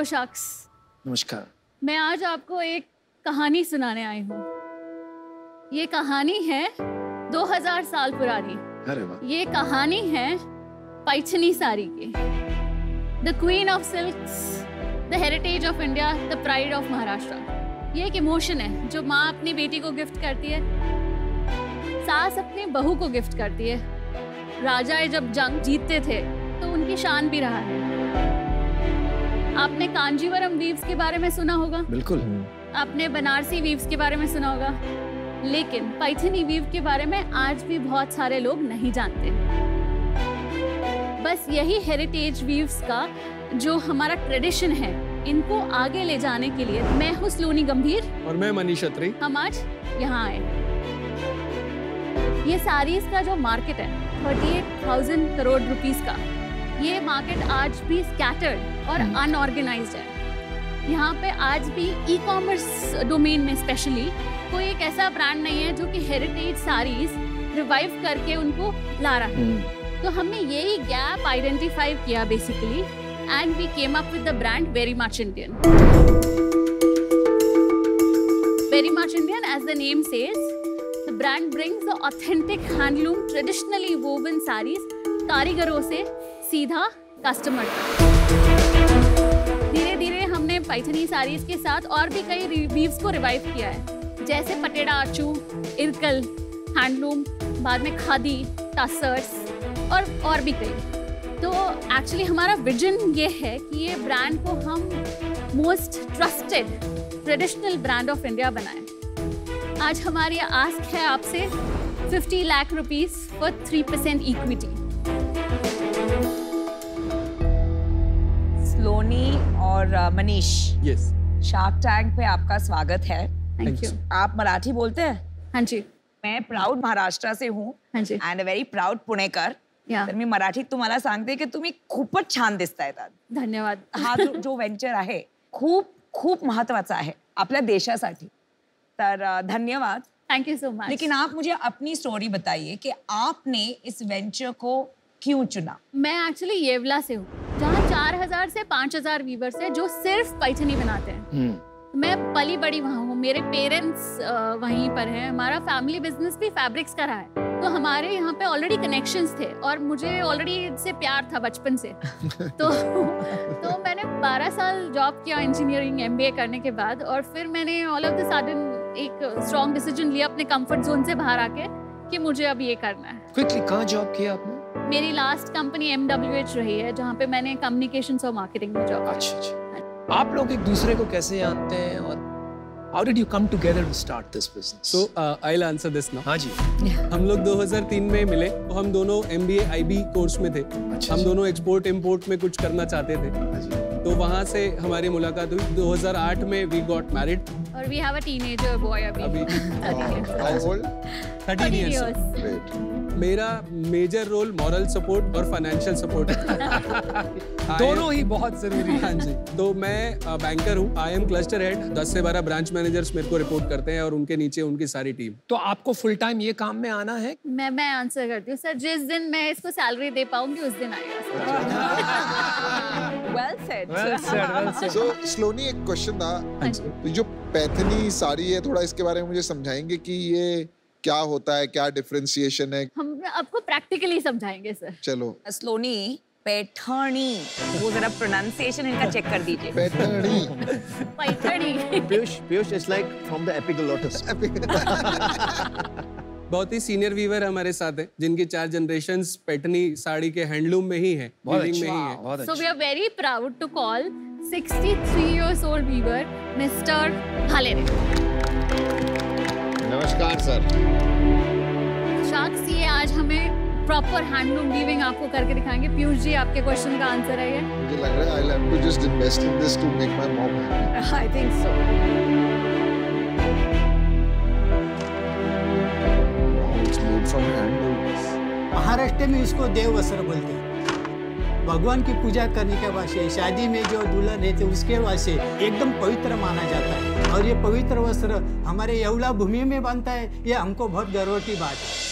Hello शख्स। नमस्कार। मैं आज आपको एक कहानी सुनाने आई हूँ। ये कहानी है 2000 साल पुरानी। अरे वाह। ये कहानी है पैठनी साड़ी की। The queen of silks, the heritage of India, the pride of Maharashtra. ये एक इमोशन है जो माँ अपनी बेटी को गिफ्ट करती है, सास अपनी बहू को गिफ्ट करती है। राजा जब जंग जीतते थे तो उनकी शान भी रहा है। आपने कांजीवरम वीव्स के बारे में सुना होगा? बिल्कुल। आपने बनारसी वीव्स के बारे में सुना होगा, लेकिन पैठनी वीव के बारे में आज भी बहुत सारे लोग नहीं जानते। बस यही हेरिटेज वीव्स का जो हमारा ट्रेडिशन है, इनको आगे ले जाने के लिए मैं हूँ सलोनी गंभीर और मैं मनीष अत्री। हम आज यहाँ आए। ये साड़ीज का जो मार्केट है 38,000 करोड़ रुपीस का, ये मार्केट आज भी स्कैटर्ड और अनऑर्गेनाइज्ड है। यहाँ पे आज भी ई कॉमर्स डोमेन में स्पेशली कोई एक ऐसा ब्रांड नहीं है जो कि हेरिटेज साड़ीज रिवाइव करके उनको ला रहा है। तो हमने यही गैप आइडेंटिफाई किया basically, and we came up with the brand very much Indian. Very much Indian, as the name says, the brand brings the authentic handloom traditionally woven saris कारीगरों से सीधा कस्टमर तक। धीरे धीरे हमने पैठनी साड़ीज के साथ और भी कई वीव्स को रिवाइव किया है, जैसे पटेड़ा आचू, इरकल, हैंडलूम, बाद में खादी, टसर्स और भी कई। तो एक्चुअली हमारा विजन ये है कि ये ब्रांड को हम most trusted traditional brand of India बनाएं। आज हमारी आस्क है आपसे 50 लाख रुपीस फॉर 3% इक्विटी। सलोनी और मनीष, यस, शार्क टैंक पे आपका स्वागत है। Thank you. आप मराठी बोलते हैं? हाँ जी। मैं प्राउड महाराष्ट्र से हूँ and a very proud Punekar. तर मी मराठीत तुम्हाला सांगते की तुम्ही खूपच छान दिसतायत आज. धन्यवाद. हा जो वेंचर आहे खूप खूप महत्वाचा आहे आपल्या देशासाठी. तर धन्यवाद. Thank you so much. लेकिन आप मुझे अपनी स्टोरी बताइए कि आपने इस वेंचर को क्यों चुना? मैं एक्चुअली येवला से हूँ, जहाँ 4000 से 5000 वीवर्स है जो सिर्फ पैठनी बनाते हैं. मैं पली बड़ी वहाँ हूँ, मेरे पेरेंट्स वहीं पर हैं, हमारा फैमिली बिजनेस भी फैब्रिक्स का रहा है, तो हमारे यहाँ पे ऑलरेडी कनेक्शंस थे और मुझे ऑलरेडी इससे प्यार था बचपन से. तो मैंने 12 साल जॉब किया इंजीनियरिंग MBA करने के बाद, और फिर मैंने ऑल ऑफ द सडन एक स्ट्रॉन्ग डिसीजन लिया अपने कंफर्ट जोन से बाहर आके कि मुझे अब ये करना है. क्विकली कहाँ जॉब किया आपने? मेरी लास्ट कंपनी MWH रही है, जहाँ पे मैंने कम्युनिकेशंस और मार्केटिंग में जॉब. अच्छा. आप लोग एक दूसरे को कैसे जानते हैं और how did you come together to start this business? So I'll answer this now. हाँ जी. हम लोग 2003 में मिले, तो हम दोनों MBA IB कोर्स में थे. अच्छा. हम दोनों एक्सपोर्ट इम्पोर्ट में कुछ करना चाहते थे. हाँ जी. तो वहाँ से हमारी मुलाकात हुई. 2008 में we got married. और we have a teenager boy अभी. How old? 13 years. Great. मेरा मेजर रोल मॉरल सपोर्ट और फाइनेंशियल सपोर्ट दोनों ही बहुत जरूरी है. हाँ जी. तो मैं बैंकर हूँ, IM क्लस्टर हेड. 10 से 12 ब्रांच मैनेजर्स मेरे को रिपोर्ट करते हैं और उनके नीचे उनकी सारी टीम. तो आपको फुल टाइम ये काम में आना है? मैं आंसर करती हूँ सर. जिस दिन मैं इसको सैलरी दे पाऊंगी उस दिन आएगा. Well said. Well said, well said. So स्लोनी, एक क्वेश्चन था. तो जो पैठनी साड़ी है, थोड़ा इसके बारे में मुझे समझाएंगे कि ये क्या होता है, क्या डिफरेंशिएशन है? हम आपको प्रैक्टिकली समझाएंगे सर. चलो. स्लोनी, पैठनी, वो जरा प्रोनाउंसिएशन इनका चेक कर दीजिए. Paithani. Paithani. Piyush is like from the epiglottis. बहुत ही सीनियर वीवर हमारे साथ हैं, जिनकी 4 जनरेशंस पैठनी साड़ी के हैंडलूम में ही है, वीविंग में ही है. So we are very proud to call 63 years old weaver Mr. Halere. नमस्कार सर. शार्क्स ये आज हमें प्रॉपर हैंडलूम वीविंग आपको करके दिखाएंगे. पीयूष जी, आपके क्वेश्चन का आंसर है ये. मुझे लग रहा है I'll have to just invest in this to make my mom happy. I think so. It's made from handlooms. Maharashtra में इसको देव वस्त्र बोलते हैं. भगवान की पूजा करने के वास्ते, शादी में जो दुल्हन रहते उसके वास्ते एकदम पवित्र माना जाता है. और ये पवित्र वस्त्र हमारे येवला भूमि में बनता है. ये हमको बहुत गर्व की बात है.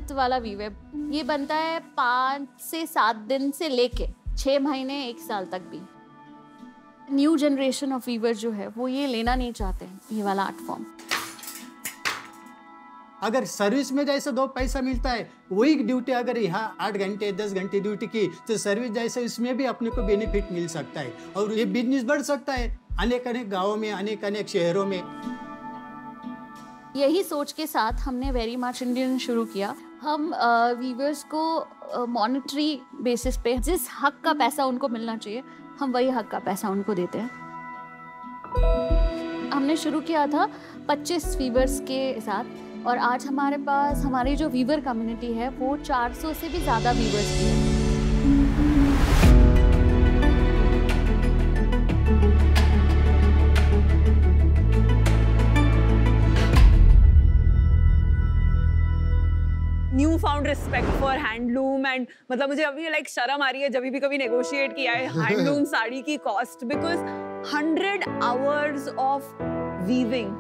मेहनत वाला वीवर, ये बनता है 5 से 7 दिन से लेके 6 महीने 1 साल तक भी। न्यू जनरेशन ऑफ वीवर जो है वो ये लेना नहीं चाहते हैं, ये वाला आर्ट फॉर्म। अगर सर्विस में जैसे 2 पैसा मिलता है, वही ड्यूटी अगर यहाँ 8 घंटे 10 घंटे ड्यूटी की तो सर्विस जैसे इसमें भी अपने को बेनिफिट मिल सकता है और ये बिजनेस बढ़ सकता है अनेक अनेक गाँवों में, अनेक अनेक शहरों में। यही सोच के साथ हमने वेरी मच इंडियन शुरू किया। हम वीवर्स को मॉनेटरी बेसिस पे जिस हक का पैसा उनको मिलना चाहिए, हम वही हक का पैसा उनको देते हैं। हमने शुरू किया था 25 वीवर्स के साथ और आज हमारे पास हमारी जो वीवर कम्युनिटी है वो 400 से भी ज़्यादा वीवर्स की है। New found respect for handloom and मतलब मुझे अभी लाइक शर्म आ रही है जब भी कभी नेगोशिएट किया है हैंडलूम साड़ी की cost, because 100 hours of weaving.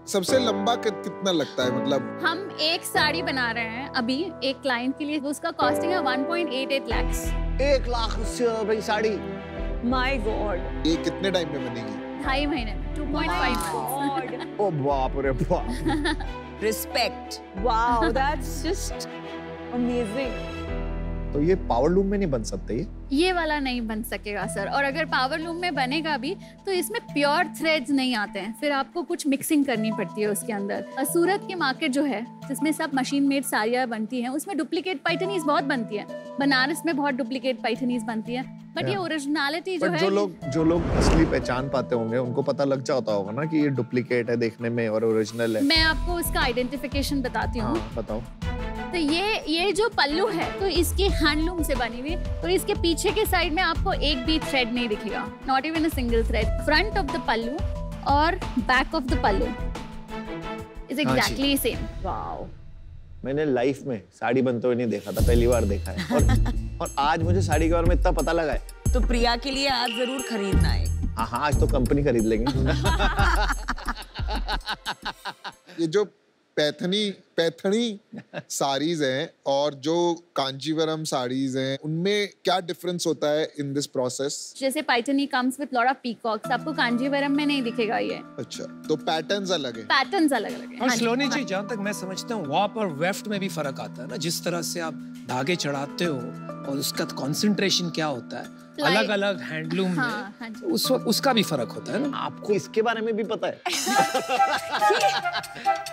सबसे लंबा कितना लगता है? मतलब हम एक साड़ी बना रहे हैं अभी एक क्लाइंट के लिए, उसका कॉस्टिंग है 1.88 लाख। 1 लाख रुपए साड़ी? My God. ये कितने टाइम में बनेगी? 2.5 महीने में, 2.5 मंथ्स। ओ बाप रे बाप। Respect, wow, that's just amazing. तो ये पावर लूम में नहीं बन सकते? ये वाला नहीं बन सकेगा सर, और अगर पावर लूम में बनेगा भी तो इसमें प्योर थ्रेड्स नहीं आते हैं, फिर आपको कुछ मिक्सिंग करनी पड़ती है उसके अंदर। सूरत की मार्केट जो है जिसमें सब मशीन मेड साड़ियाँ बनती हैं, उसमें डुप्लीकेट पैठनीज बहुत बनती है। बनारस में बहुत डुप्लीकेट पैठनीज बनती है, बट ये ओरिजिनलिटी जो है, जो लोग असली पहचान पाते होंगे उनको पता लग जाता होगा ना कि ये डुप्लीकेट है देखने में और ओरिजिनल है। मैं आपको उसका आइडेंटिफिकेशन बताती हूँ। बताओ। तो ये जो पल्लू है तो इसकी हैंडलूम से बनी हुई, तो इसके पीछे के साइड में आपको एक भी थ्रेड नहीं दिखेगा, not even a single thread. Front of the pallu और back of the pallu is exactly same. Wow, मैंने लाइफ में साड़ी बनते हुए नहीं देखा था, पहली बार देखा है और आज मुझे साड़ी के बारे में इतना पता लगा है। तो प्रिया के लिए आज जरूर खरीदना है। हाँ, आज तो कंपनी खरीद लेंगे। ये जो पैठनी साड़ीज हैं और जो कांजीवरम साड़ीज हैं, उनमें क्या डिफरेंस होता है इन दिस प्रोसेस? जैसे Paithani comes with lot of peacocks, आपको कांजीवरम में नहीं दिखेगा ये। अच्छा, तो पैटर्न्स अलग हैं। पैटर्न्स अलग अलग हैं। और श्लोनी जी, जहाँ तक मैं समझता हूँ वाप और वेफ्ट में भी फर्क आता है ना, जिस तरह से आप धागे चढ़ाते हो और उसका कंसंट्रेशन क्या होता है अलग अलग हैंडलूम में, उसका भी फर्क होता है ना। आपको इसके बारे में भी पता है?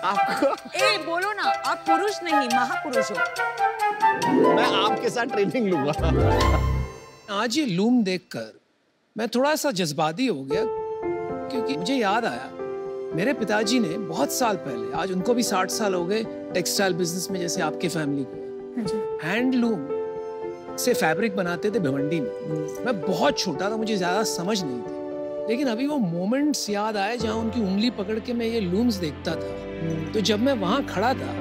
आपको? ए बोलो ना, आप पुरुष नहीं महापुरुष हो। मैं आपके साथ ट्रेनिंग लूंगा। आज ये लूम देखकर मैं थोड़ा सा जज्बाती हो गया, क्योंकि मुझे याद आया मेरे पिताजी ने बहुत साल पहले, आज उनको भी 60 साल हो गए टेक्सटाइल बिजनेस में, जैसे आपके फैमिली को, हैंडलूम से फैब्रिक बनाते थे भिवंडी में। मैं बहुत छोटा था, मुझे ज्यादा समझ नहीं थी, लेकिन अभी वो मोमेंट्स याद आए जहाँ उनकी उंगली पकड़ के मैं ये लूम्स देखता था। तो जब मैं वहाँ खड़ा था,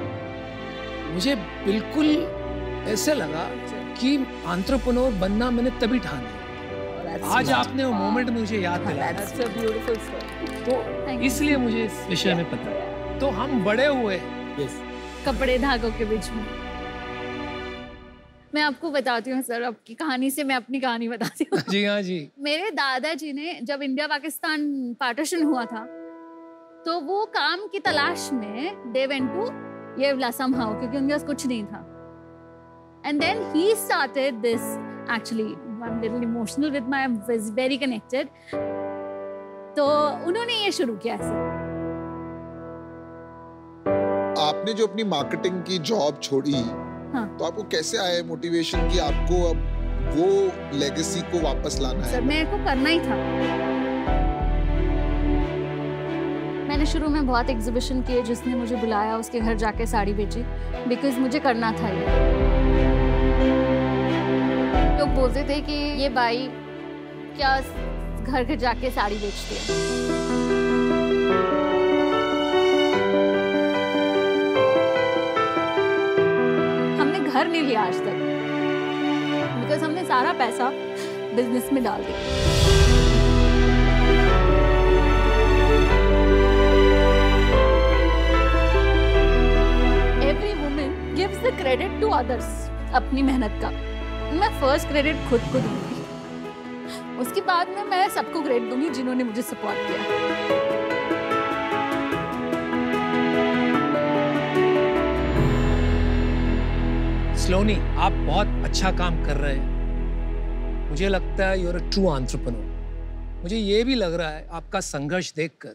मुझे बिल्कुल ऐसे लगा कि एंटरप्रेन्योर बनना मैंने तभी ठान लिया। आज आपने वो मोमेंट मुझे याद दिलाया, तो इसलिए मुझे इस विषय में पता है। तो हम बड़े हुए कपड़े धागों के बीच में। मैं आपको बताती हूँ सर, आपकी कहानी से मैं अपनी कहानी बताती हूँ। जी हाँ जी। मेरे दादाजी ने जब इंडिया पाकिस्तान पार्टीशन हुआ था, तो वो काम की तलाश में they went to Yeola somehow, क्योंकि उनके पास कुछ नहीं था। And then he started this, actually I am little emotional with my, was very connected. तो उन्होंने ये शुरू किया ऐसे। आपने जो अपनी मार्केटिंग की जॉब छोड़ी, हाँ। तो आपको कैसे आया मोटिवेशन कि आपको अब वो लेगेसी को वापस लाना है? सर मेरे को करना ही था। मैंने शुरू में बहुत एग्जीबिशन किए, जिसने मुझे बुलाया उसके घर जाके साड़ी बेची, बिकॉज मुझे करना था ये। लोग बोलते थे कि ये बाई क्या घर घर जाके साड़ी बेचती है। घर नहीं लिया आज तक, बिकॉज हमने सारा पैसा बिजनेस में डाल दिया। Every woman credit to others अपनी मेहनत का, मैं फर्स्ट क्रेडिट खुद को दूंगी, उसके बाद में मैं सबको क्रेडिट दूंगी जिन्होंने मुझे सपोर्ट किया। स्लोनी, आप बहुत अच्छा काम कर रहे हैं। मुझे लगता है you are a true entrepreneur. मुझे ये भी लग रहा है आपका संघर्ष देखकर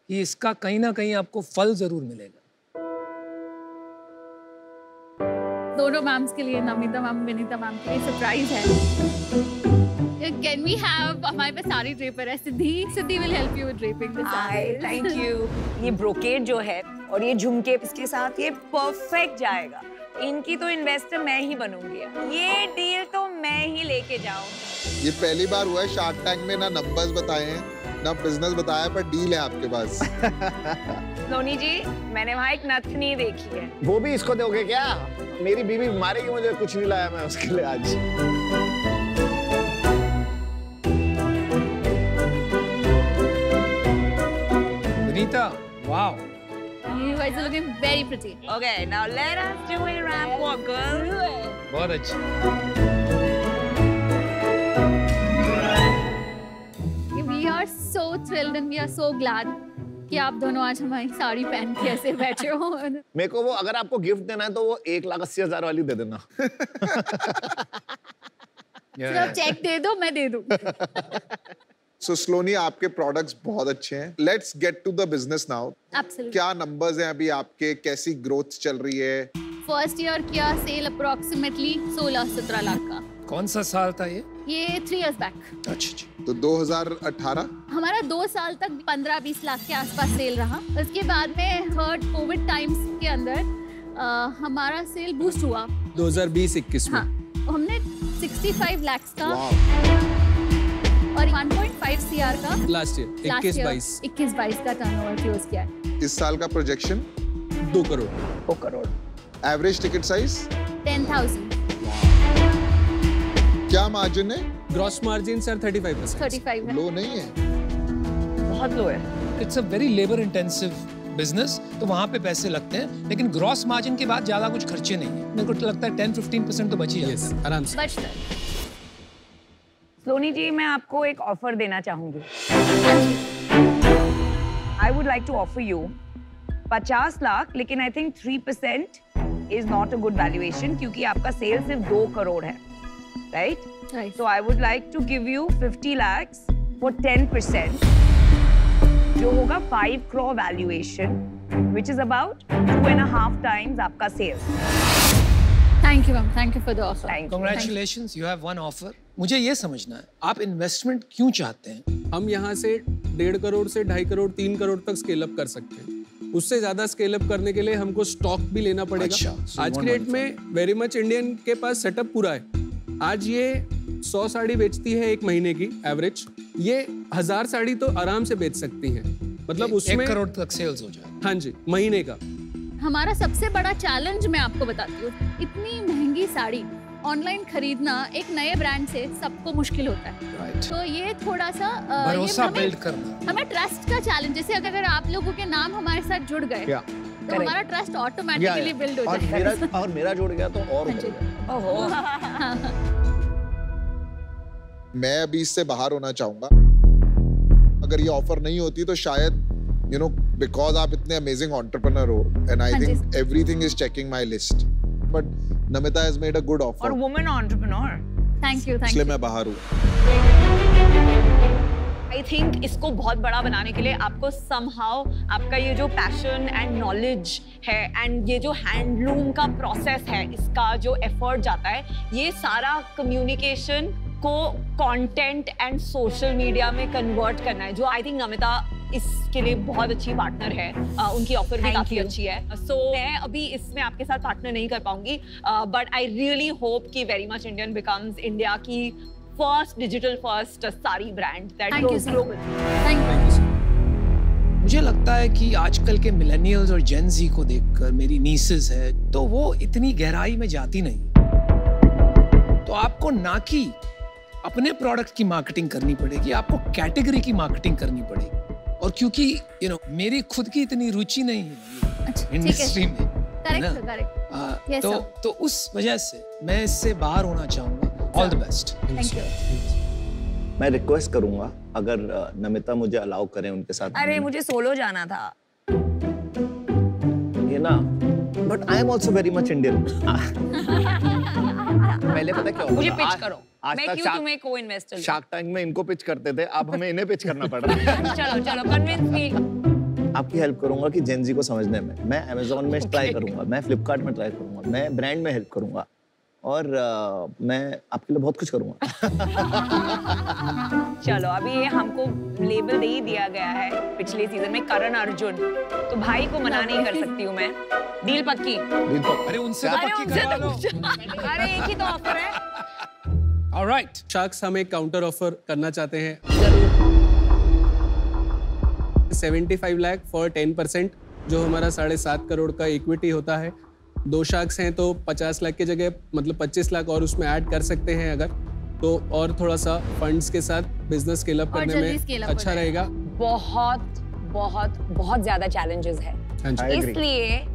कि इसका कहीं ना कहीं आपको फल जरूर मिलेगा। दोनों मैम्स के लिए, नमिता मैम, विनीता मैम के लिए सरप्राइज है। कैन वी हैव, हमारे पास सारी ड्रेपर है, Siddhi will help you with draping this sari. Thank you. ये ब्रोकेड जो है और ये झुमके इसके साथ ये परफेक्ट जाएगा। इनकी तो इन्वेस्टर मैं ही बनूंगी, ये डील तो मैं ही लेके जाऊंगी। ये पहली बार हुआ है शार्क टैंक में ना नंबर्स बताए हैं ना बिजनेस बताया, पर डील है आपके पास। सोनी जी, मैंने वहाँ एक नथनी देखी है। वो भी इसको दोगे क्या? मेरी बीवी मारेगी मुझे, कुछ नहीं लाया मैं उसके लिए आज। Vinita, wow, You guys are looking very pretty. Okay, now let us do a wrap walk, girl. बहुत अच्छी। We are so thrilled and we are so glad कि आप दोनों आज हमारी साड़ी पहन के ऐसे बैठे हो। मेरे को वो, अगर आपको गिफ्ट देना है तो वो 1,80,000 वाली दे देना। सिर्फ चेक दे दो, मैं दे दूँ। So स्लोनी, आपके प्रोडक्ट्स बहुत अच्छे हैं। Let's get to the business now. Absolutely. क्या नंबर्स हैं अभी आपके, कैसी ग्रोथ चल रही है? फर्स्ट ईयर किया सेल अप्रोक्सीमेटली 16-17 लाख का। कौन सा साल था ये? ये 3 years बैक। अच्छा। तो 2018 हमारा 2 साल तक 15-20 लाख के आसपास सेल रहा। उसके बाद में थर्ड कोविड टाइम्स के अंदर हमारा सेल बूस्ट हुआ 2020-21 में। हाँ, हमने 65 लाख का और 1.5 CR का लास्ट ईयर 21-22 का टर्नओवर क्लोज किया है। इस साल का projection 2 crore. 2 crore. Average ticket size 10,000। क्या मार्जिन है? Gross margin sir 35%। 35 है। लो नहीं है? बहुत लो है। It's a very labour intensive business, तो वहाँ पे पैसे लगते हैं, लेकिन ग्रॉस मार्जिन के बाद ज्यादा कुछ खर्चे नहीं है। मेरे को लगता है 10-15% तो बच ही जाता है। आराम से। बचता है। सोनी जी, मैं आपको एक ऑफर देना चाहूंगी। I would like to offer you 50 lakh, लेकिन I think 3% is not a good valuation, क्योंकि आपका सेल सिर्फ 2 करोड़ है, right? So I would like to give you 50 lakhs for 10%, जो होगा 5 crore valuation, which is about 2.5 times आपका sale. Thank you, ma'am. Thank you for the offer. Congratulations, you have one offer. मुझे ये समझना है, आप इन्वेस्टमेंट क्यों चाहते हैं? हम यहाँ से 1.5 करोड़ से 2.5 करोड़ 3 करोड़ तक स्केल अप कर सकते हैं। उससे ज्यादा स्केल अप करने के लिए हमको स्टॉक भी लेना पड़ेगा। अच्छा, आज की डेट में वेरी मच इंडियन के पास सेटअप पूरा है। आज ये 100 साड़ी बेचती है 1 महीने की एवरेज, ये 1000 साड़ी तो आराम से बेच सकती हैं। मतलब उसमें 1 करोड़ तक सेल्स हो जाए। हाँ जी, महीने का। हमारा सबसे बड़ा चैलेंज मैं आपको बताती हूँ, इतनी महंगी साड़ी ऑनलाइन खरीदना एक नए ब्रांड से सबको मुश्किल होता है। Right. तो ये थोड़ा सा भरोसा बिल्ड करना, हमें ट्रस्ट का चैलेंज। जैसे अगर आप लोगों के नाम हमारे साथ जुड़ गए तो हमारा ट्रस्ट ऑटोमेटिकली बिल्ड हो जाएगा। और मेरा जुड़ गया तो और बढ़ गया। ओहो। मैं अभी इससे बाहर होना चाहूंगा। अगर ये ऑफर नहीं होती तो शायद you know, because आप इतने amazing entrepreneur हो, and I think everything is checking my list. But Namita has made a good offer. और woman entrepreneur. Thank you, thank इसलिए you. मैं बाहर हूँ। आई थिंक इसको बहुत बड़ा बनाने के लिए आपको somehow आपका ये जो पैशन एंड नॉलेज है एंड ये जो हैंडलूम का प्रोसेस है, इसका जो एफर्ट जाता है, ये सारा कम्युनिकेशन को कंटेंट एंड सोशल मीडिया में कन्वर्ट करना है, जो आई थिंक नमिता इसके लिए बहुत अच्छी पार्टनर है। उनकी ऑफर भी काफी अच्छी है। सो मैं अभी इसमें आपके साथ पार्टनर नहीं कर पाऊंगी, बट आई रियली होप कि very much Indian becomes India की first digital first sari brand that goes global. Thank you. मुझे लगता है कि आजकल के मिलेनियल्स और जेन ज़ी को देखकर, मेरी नीसेस है, तो वो इतनी गहराई में जाती नहीं। तो आपको ना कि अपने प्रोडक्ट की मार्केटिंग करनी पड़ेगी, आपको कैटेगरी की मार्केटिंग करनी पड़ेगी। और क्योंकि मेरी खुद की इतनी रुचि नहीं है इंडस्ट्री में, करेक्ट। Yes, sir. तो उस वजह से मैं इससे बाहर होना चाहूंगा। All the best. Thank you. मैं रिक्वेस्ट करूंगा अगर नमिता मुझे अलाउ करें उनके साथ। अरे मुझे सोलो जाना था। ये ना, but I am also very much Indian. पहले पता क्या होता मुझे था? पिच करो। मैं तक क्यों तुम्हें को-इन्वेस्टर? शार्क टैंक में इनको पिच करते थे, अब हमें इन्हें पिच करना पड़ रहा है। चलो चलो कन्विंस मी। आपकी हेल्प करूंगा कि जेनजी को समझने में। मैं अमेज़न में ट्राई करूंगा, मैं फ्लिपकार्ट में ट्राई करूंगा, मैं ब्रांड में हेल्प करूंगा और मैं आपके लिए बहुत कुछ करूंगा। चलो अभी ये हमको लेबल दे ही दिया गया है पिछले सीजन में करण अर्जुन, तो भाई को मना नहीं कर सकती हूँ मैं। डील पक्की? अरे उनसे तो पक्की करवा लो। अरे एक ही तो ऑफर है। ऑलराइट। शार्क्स हम एक काउंटर ऑफर करना चाहते हैं। 75 लाख फॉर 10%, जो हमारा 7.5 करोड़ का इक्विटी होता है। 2 शार्क्स हैं तो 50 लाख की जगह मतलब 25 लाख और उसमें ऐड कर सकते हैं अगर तो, और थोड़ा सा फंड्स के साथ बिजनेस स्केल अप करने में अच्छा रहेगा। बहुत बहुत बहुत ज्यादा चैलेंजेस है, इसलिए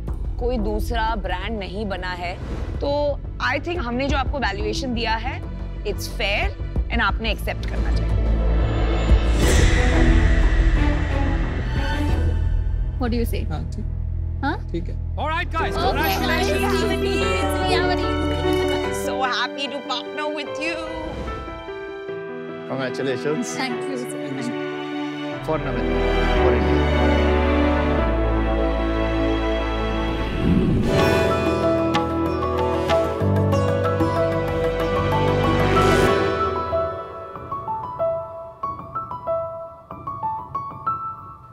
कोई दूसरा ब्रांड नहीं बना है। तो आई थिंक हमने जो आपको वैल्यूएशन दिया है इट्स फेयर एंड आपने एक्सेप्ट करना चाहिए। What do you say? हाँ ठीक, हाँ? ठीक है। All right, guys. Okay, So happy to partner with you. Congratulations Thank you, sir. for Namita, for India.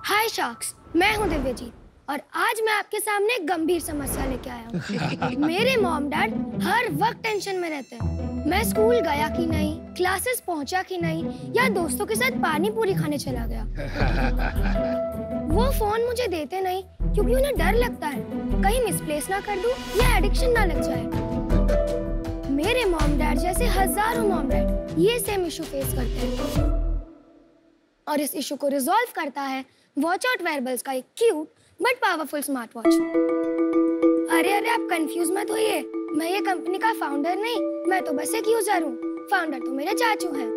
Hi sharks, मैं हूं दिव्यजीत और आज मैं आपके सामने एक गंभीर समस्या लेके आया हूं। मेरे मॉम डैड हर वक्त टेंशन में रहते हैं। मैं स्कूल गया कि नहीं, क्लासेस पहुंचा कि नहीं, या दोस्तों के साथ पानी पूरी खाने चला गया। वो फोन मुझे देते नहीं क्योंकि उन्हें डर लगता है कहीं मिसप्लेस ना कर दूं या एडिक्शन ना लग जाए। मेरे मॉम डैड जैसे हजारों मॉम डैड ये सेम इशू फेस करते हैं और इस इशू को रिजॉल्व करता है वॉच आउट वेयरेबल्स का एक cute but powerful smart watch. अरे आप कंफ्यूज मत होइए, मैं ये कंपनी का फाउंडर नहीं, मैं तो बस एक यूजर हूँ। फाउंडर तो मेरे चाचू हैं।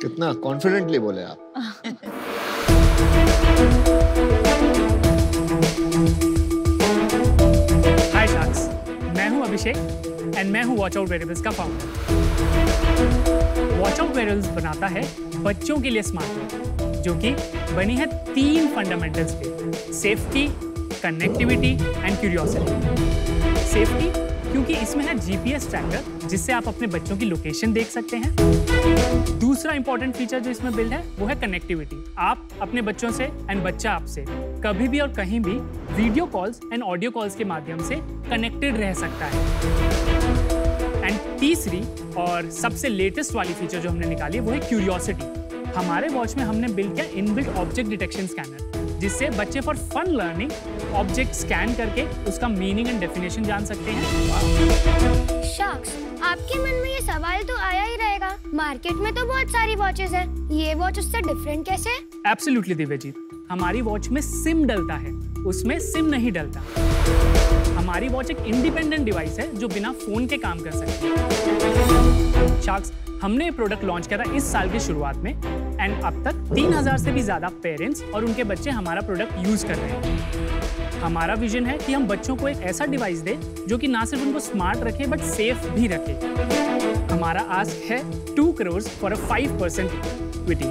कितना कॉन्फिडेंटली बोले आप। हाय शार्क्स, मैं हूँ अभिषेक एंड मैं हूँ वॉच आउट वेयरेबल्स का फाउंडर। वॉच आउट वेयरेबल्स बनाता है बच्चों के लिए स्मार्ट वॉच, जो कि बनी है 3 फंडामेंटल्स पे: safety, connectivity and curiosity. Safety क्योंकि इसमें है जीपीएस ट्रैकर जिससे आप अपने बच्चों की लोकेशन देख सकते हैं। दूसरा इंपॉर्टेंट फीचर जो इसमें बिल्ड है वो है कनेक्टिविटी। आप अपने बच्चों से एंड बच्चा आपसे कभी भी और कहीं भी video calls and audio calls के माध्यम से कनेक्टेड रह सकता है। एंड तीसरी और सबसे लेटेस्ट वाली फीचर जो हमने निकाली है वो है क्यूरियोसिटी। हमारे वॉच में हमने बिल्ड किया इनबिल्ट ऑब्जेक्ट डिटेक्शन स्कैनर, जिससे बच्चे for fun learning object scan करके उसका मीनिंग एंड डेफिनेशन जान सकते हैं। शार्क्स, आपके मन में ये सवाल तो आया ही रहेगा, मार्केट में तो बहुत सारी वॉचेस हैं, ये वॉच उससे डिफरेंट कैसे? एब्सोल्युटली दिव्यजीत, हमारी वॉच में सिम डलता है, उसमें सिम नहीं डलता। हमारी वॉच एक इंडिपेंडेंट डिवाइस है जो बिना फोन के काम कर सकती है। शार्क्स, हमने ये प्रोडक्ट लॉन्च किया था इस साल की शुरुआत में एंड अब तक 3000 से भी ज्यादा पेरेंट्स और उनके बच्चे हमारा प्रोडक्ट यूज कर रहे हैं। हमारा विजन है कि हम बच्चों को एक ऐसा डिवाइस दें जो कि ना सिर्फ उनको स्मार्ट रखे बट सेफ भी रखे। हमारा आस्क है 2 crore for a 5% equity.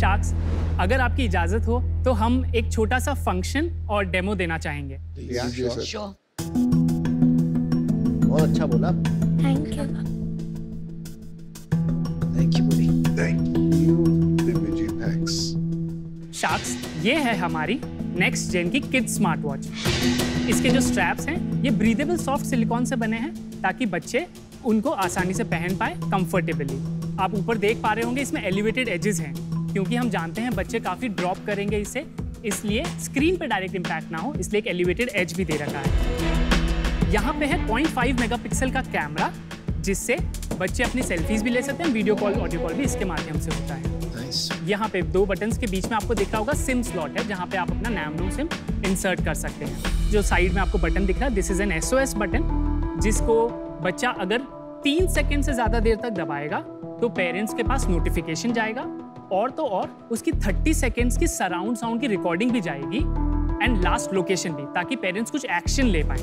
Sharks, अगर आपकी इजाजत हो तो हम एक छोटा सा फंक्शन और डेमो देना चाहेंगे। Sure. बहुत अच्छा बोला। Thank you. Thank you, buddy. Thank you, Divyajit. Thanks. Sharks, ये है हमारी नेक्स्ट जेन की किड्स स्मार्ट वॉच। इसके जो स्ट्रैप्स हैं ये ब्रीदेबल सॉफ्ट सिलिकॉन से बने हैं ताकि बच्चे उनको आसानी से पहन पाए कंफर्टेबली। आप ऊपर देख पा रहे होंगे इसमें एलिवेटेड एजेस हैं क्योंकि हम जानते हैं बच्चे काफ़ी ड्रॉप करेंगे इससे, इसलिए स्क्रीन पे डायरेक्ट इम्पैक्ट ना हो इसलिए एक एलिवेटेड एज भी दे रखा है। यहाँ पे है 0.5 मेगापिक्सल का कैमरा जिससे बच्चे अपनी सेल्फीज भी ले सकते हैं, वीडियो कॉल ऑडियो कॉल भी इसके माध्यम से होता है। यहाँ पे 2 बटन्स के बीच में आपको दिख रहा होगा सिम स्लॉट है, जहाँ पे आप अपना नैनो सिम इंसर्ट कर सकते हैं। जो साइड में आपको बटन दिख रहा है, this is an SOS button, जिसको बच्चा अगर 3 सेकेंड से ज़्यादा देर तक दबाएगा तो पेरेंट्स के पास नोटिफिकेशन जाएगा, और तो और उसकी 30 सेकेंड्स की सराउंड साउंड की रिकॉर्डिंग भी जाएगी एंड लास्ट लोकेशन भी, ताकि पेरेंट्स कुछ एक्शन ले पाएं।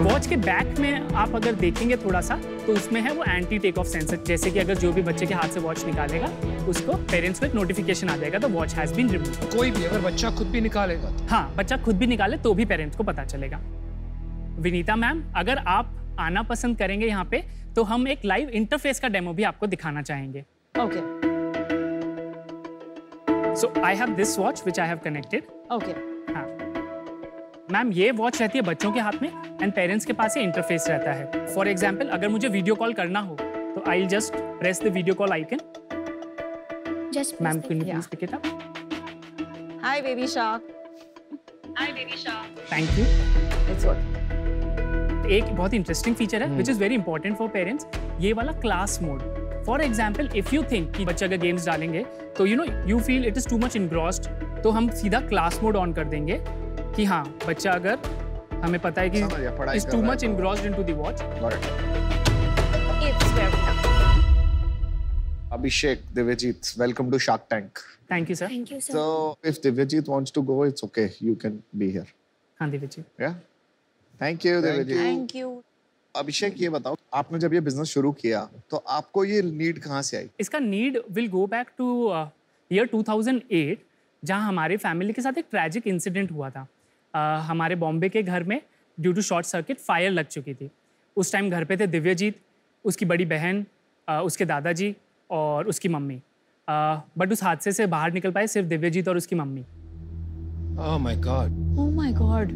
वॉच के बैक में आप अगर देखेंगे थोड़ा सा, तो उसमें है वो एंटी टेक ऑफ सेंसर, जैसे कि अगर जो भी बच्चे के हाथ से वॉच निकालेगा उसको पेरेंट्स को एक नोटिफिकेशन आ जाएगा, तो वॉच हैज बीन रिमूव्ड। कोई भी अगर बच्चा खुद भी निकालेगा तो? हाँ, बच्चा खुद भी निकाले तो भी पेरेंट्स को पता चलेगा। विनीता मैम, अगर आप आना पसंद करेंगे यहाँ पे, तो हम एक लाइव इंटरफेस का डेमो भी आपको दिखाना चाहेंगे। Okay. So I have this watch which I have connected. Okay. हाँ, मैम ये वॉच रहती है बच्चों के हाथ में एंड पेरेंट्स के पास ये इंटरफेस रहता है। फॉर एग्जाम्पल, अगर मुझे वीडियो कॉल करना हो तो I just press the video call icon. Ma'am, can you please pick it up? Hi, baby shark. Hi, baby shark. Thank you. It's what? एक बहुत इंटरेस्टिंग फीचर है which is very important for parents, ये वाला class mode. For example, if you think कि बच्चा अगर games डालेंगे तो you feel it is too much engrossed, तो हम सीधा क्लास मोड ऑन कर देंगे कि हाँ, बच्चा अगर हमें पता है कि is too much engrossed into the watch. Abhishek, Divyajit, welcome to Shark Tank. Thank you sir. Thank you, sir. So if Divyajit wants to go, it's okay. You can be here. हाँ दिव्यजीत। Yeah. Thank you, Divyajit. Thank you. अभिषेक, ये बताओ, आपने जब ये business शुरू किया तो आपको ये नीड कहाँ से आई? इसका need will go back two year 2008, जहाँ हमारे फैमिली के साथ एक ट्रैजिक इंसिडेंट हुआ था। हमारे बॉम्बे के घर में due to short circuit fire लग चुकी थी। उस टाइम घर पे थे दिव्यजीत, उसकी बड़ी बहन, उसके दादाजी और उसकी मम्मी। बट उस हादसे से बाहर निकल पाए सिर्फ दिव्यजीत और उसकी mummy. Oh my God. Oh my God.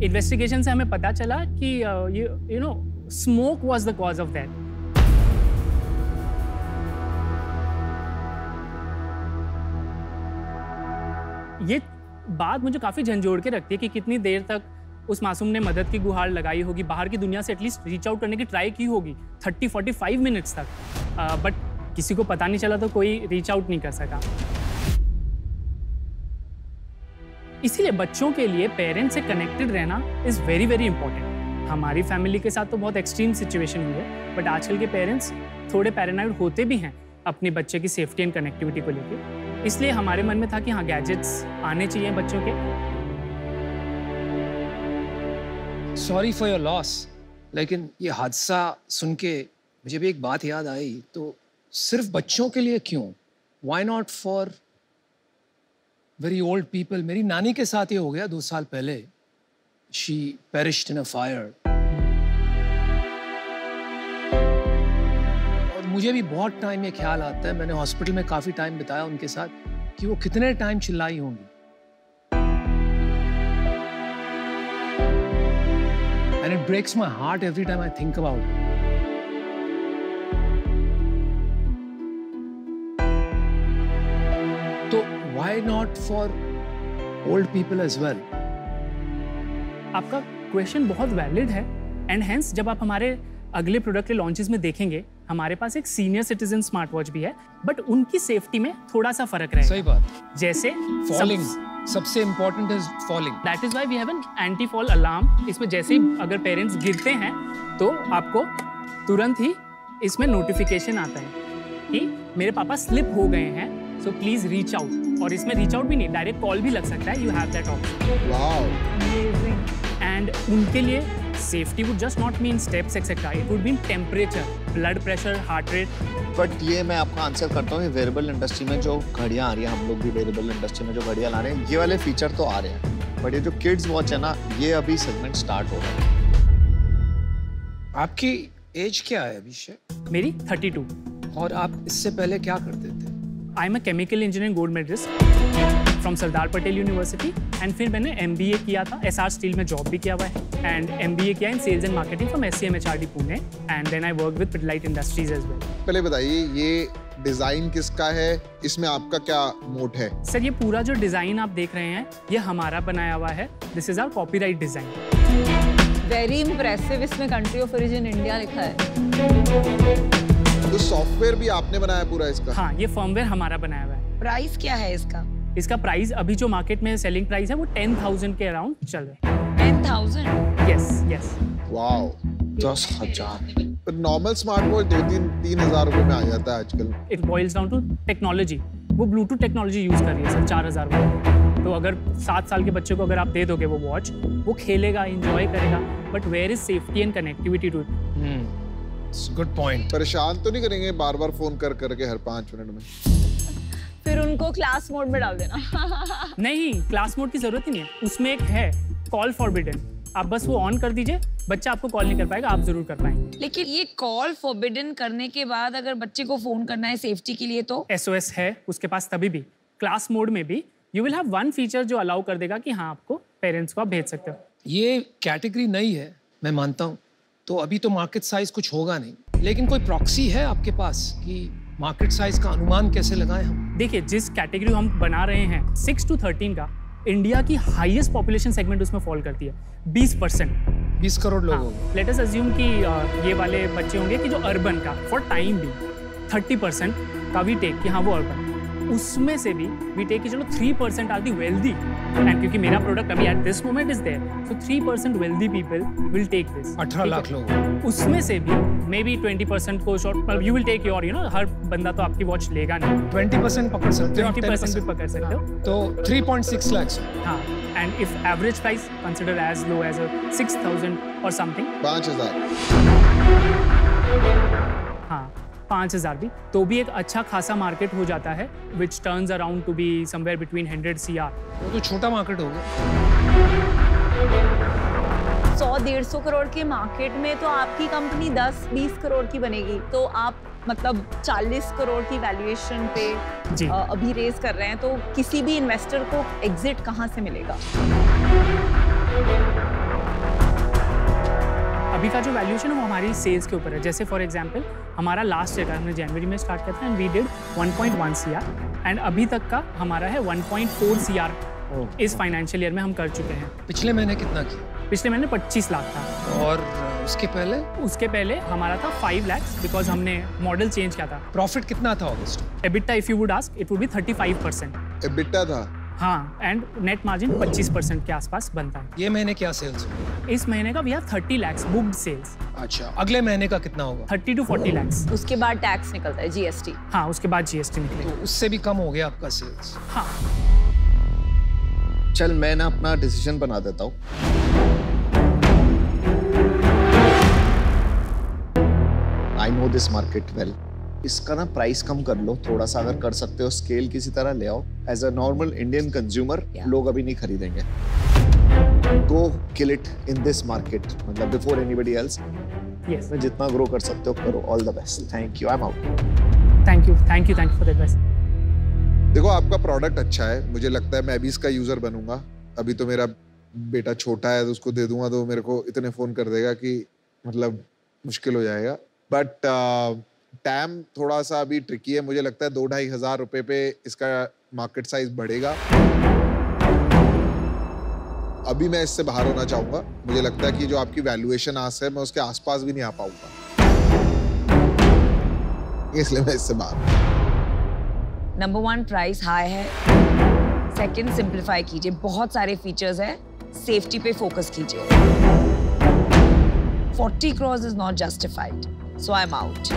Investigation से हमें पता चला कि you know smoke was the cause of that. ये बात मुझे काफी झंझोड़ के रखती है कि कितनी देर तक उस मासूम ने मदद की गुहार लगाई होगी, बाहर की दुनिया से एटलीस्ट रीच आउट करने की ट्राई की होगी 30-45 मिनट्स तक, बट किसी को पता नहीं चला, तो कोई रीच आउट नहीं कर सका। इसीलिए बच्चों के लिए पेरेंट्स से कनेक्टेड रहना इज़ वेरी वेरी इंपॉर्टेंट। हमारी फैमिली के साथ तो बहुत एक्सट्रीम सिचुएशन हुई है, बट आजकल के पेरेंट्स थोड़े पैरानॉइड होते भी हैं अपने बच्चे की सेफ्टी एंड कनेक्टिविटी को लेकर। इसलिए हमारे मन में था कि हाँ, गैजेट्स आने चाहिए बच्चों के। सॉरी फॉर योर लॉस, लेकिन ये हादसा सुन के मुझे भी एक बात याद आई, तो सिर्फ बच्चों के लिए क्यों? Why not for very old people? मेरी नानी के साथ ये हो गया 2 साल पहले। She perished in a fire. और मुझे भी बहुत टाइम ये ख्याल आता है, मैंने हॉस्पिटल में काफ़ी टाइम बिताया उनके साथ, कि वो कितने टाइम चिल्लाई होंगी। And it breaks my heart every time I think about it. तो why not for old people as well? आपका क्वेश्चन बहुत वैलिड है एंड हेंस जब आप हमारे अगले प्रोडक्ट के लॉन्चेस में देखेंगे, हमारे पास एक सीनियर सिटीजन स्मार्ट वॉच भी है, बट उनकी सेफ्टी में थोड़ा सा फर्क रहेगा। सही बात। जैसे फॉलिंग सबसे इम्पोर्टेंट है, falling. That is why we have an anti fall alarm. इसमें जैसे ही अगर पेरेंट्स गिरते हैं तो आपको तुरंत ही इसमें नोटिफिकेशन आता है कि मेरे पापा स्लिप हो गए हैं, सो प्लीज रीच आउट। और इसमें रीच आउट भी नहीं, डायरेक्ट कॉल भी लग सकता है। You have that option. Wow, and उनके लिए safety would just not mean steps etcetera, it would mean temperature, blood pressure, heart rate. But ये मैं आपको आंसर करता हूँ, वेयरेबल इंडस्ट्री में जो घड़ियाँ आ रही हैं, हम लोग भी वेयरेबल इंडस्ट्री में जो घड़ियाँ ला रहे हैं, ये वाले फीचर तो आ रहे हैं, बट ये जो किड्स वॉच है ना, ये अभी सेगमेंट स्टार्ट हो रहा है। आपकी एज क्या है अभिषेक? मेरी 32। और आप इससे पहले क्या करते थे? I am a chemical engineering gold medalist from Sardar Patel university, एंड फिर मैंने MBA किया था, SR स्टील में जॉब भी किया हुआ है, एंड MBA किया in sales and marketing from SCM HRD Pune, and then I work with Pidilite Industries as well. पहले बताइए, ये डिजाइन किसका है, इसमें आपका क्या मोट है? सर, ये पूरा जो डिजाइन आप देख रहे हैं, ये हमारा बनाया हुआ है। This is our copyright design. Very impressive, इसमें कंट्री ऑफ ओरिजिन इंडिया लिखा है। तो सॉफ्टवेयर भी आपने बनाया पूरा इसका? हाँ, ये फर्मवेयर हमारा बनाया हुआ है। प्राइस क्या है इसका? इसका प्राइस अभी जो मार्केट में सेलिंग प्राइस है वो 10,000 के अराउंड चल रहा है। 10,000? Yes yes. Wow, 10,000। Normal smart watch 2-3 हज़ार रुपए में आ जाता है आजकल। It boils down to technology. वो ब्लूटूथ टेक्नोलॉजी यूज कर रही है सर, 4,000 वाला। तो अगर 7 साल के बच्चे को अगर आप दे दोगे वो वॉच, वो खेलेगा, एंजॉय करेगा, but where is safety and connectivity to it? Good point. परेशान तो नहीं करेंगे बार-बार फोन कर करके हर 5 मिनट में? फिर उनको क्लास मोड में डाल देना। नहीं, क्लास मोड की जरूरत ही नहीं है। उसमें एक है कॉल फॉरबिडन, आप बस वो ऑन कर दीजिए, बच्चा आपको कॉल नहीं कर पाएगा, आप जरूर कर पाएंगे। लेकिन ये कॉल फॉरबिडन करने के बाद अगर बच्चे को फोन करना है सेफ्टी के लिए तो SOS है उसके पास तभी भी। क्लास मोड में भी you will have one feature जो अलाउ कर देगा कि हाँ आपको पेरेंट्स को आप भेज सकते हो। ये कैटेगरी नई है, मैं मानता हूँ, तो अभी तो मार्केट साइज कुछ होगा नहीं, लेकिन कोई प्रॉक्सी है आपके पास कि मार्केट साइज का अनुमान कैसे लगाएं हम? देखिए, जिस कैटेगरी हम बना रहे हैं 6 to 13 का, इंडिया की हाईएस्ट पॉपुलेशन सेगमेंट उसमें फॉल करती है, 20%। 20 करोड़ लोग होंगे। लेट अस अज्यूम कि ये वाले बच्चे होंगे कि जो अर्बन का फॉर टाइम भी 30% का वी टेक कि हाँ वो अर्बन, उसमें से भी वी टेक कि चलो 3% आर दी वेल्दी, एंड क्योंकि मेरा प्रोडक्ट अभी at this moment is there, so 3% wealthy people will take this. 18 lakh लोग। उसमें से भी मे बी 20% को short, you will take your, you know, हर बंदा तो आपकी वॉच लेगा नहीं। 20% पकड़ सकते हो, 20% भी पकड़ सकते हो, तो 3.6 लाख। हाँ, and if average price consider as low as 6,000 और समथिंग, 5,000। हाँ 5,000 भी, तो भी एक अच्छा खासा मार्केट हो जाता है, which turns around to be somewhere between 100 CR। वो तो छोटा मार्केट हो गया। 100-150 करोड़ के मार्केट में तो आपकी कंपनी 10-20 करोड़ की बनेगी, तो आप मतलब 40 करोड़ की वैल्यूएशन पे अभी रेज कर रहे हैं, तो किसी भी इन्वेस्टर को एग्जिट कहाँ से मिलेगा? अभी का जो वैल्यूएशन है वो हमारी सेल्स के ऊपर है। जैसे फॉर एग्जांपल हमारा लास्ट ईयर हमने जनवरी में स्टार्ट किया था एंड वी डिड 1.1 CR, एंड अभी तक का हमारा है 1.4 CR इस फाइनेंशियल ईयर में हम कर चुके हैं। पिछले महीने कितना किया? पिछले महीने 25 लाख था। और उसके पहले? उसके पहले हमारा था 5 लाख, बिकॉज हमने मॉडल चेंज किया था। प्रॉफिट कितना था August? EBITDA if you would ask it would be 35%। EBITDA था? हाँ, एंड नेट मार्जिन 25% के आसपास बनता है। ये महीने क्या सेल्स? इस महीने का we have 30 lakh booked sales. अच्छा, अगले महीने का कितना होगा? 30 to 40 लाख। उसके बाद टैक्स निकलता है, GST। हाँ, उसके बाद GST निकलेगा। तो उससे भी कम हो गया आपका सेल्स। हाँ। चल मैं ना अपना डिसीजन बना देता हूँ। I know this market well. इसका ना प्राइस कम कर लो थोड़ा सा, अगर कर सकते हो स्केल किसी तरह ले आओ। As a normal Indian consumer लोग अभी नहीं खरीदेंगे। Go kill it in this market, मतलब before anybody else. Yes. मैं जितना ग्रो कर सकते हो करो। All the best. Thank you. I'm out. Thank you for the advice. देखो आपका प्रोडक्ट अच्छा है, मुझे लगता है मैं भी इसका यूजर बनूंगा। अभी तो मेरा बेटा छोटा है, तो उसको दे दूंगा तो मेरे को इतने फोन कर देगा कि मतलब मुश्किल हो जाएगा। बट टैम थोड़ा सा अभी ट्रिकी है, मुझे लगता है 2-2.5 हज़ार रुपए पे इसका मार्केट साइज बढ़ेगा। अभी मैं इससे बाहर होना चाहूंगा। मुझे लगता है कि जो आपकी वैल्यूएशन आस है मैं उसके आसपास भी नहीं आ पाऊंगा, इसलिए मैं इससे बाहर। नंबर 1 प्राइस हाई है, सेकंड सिंप्लीफाई कीजिए, बहुत सारे फीचर्स है, सेफ्टी पे फोकस कीजिए। 40 crores is not justified, so I am out.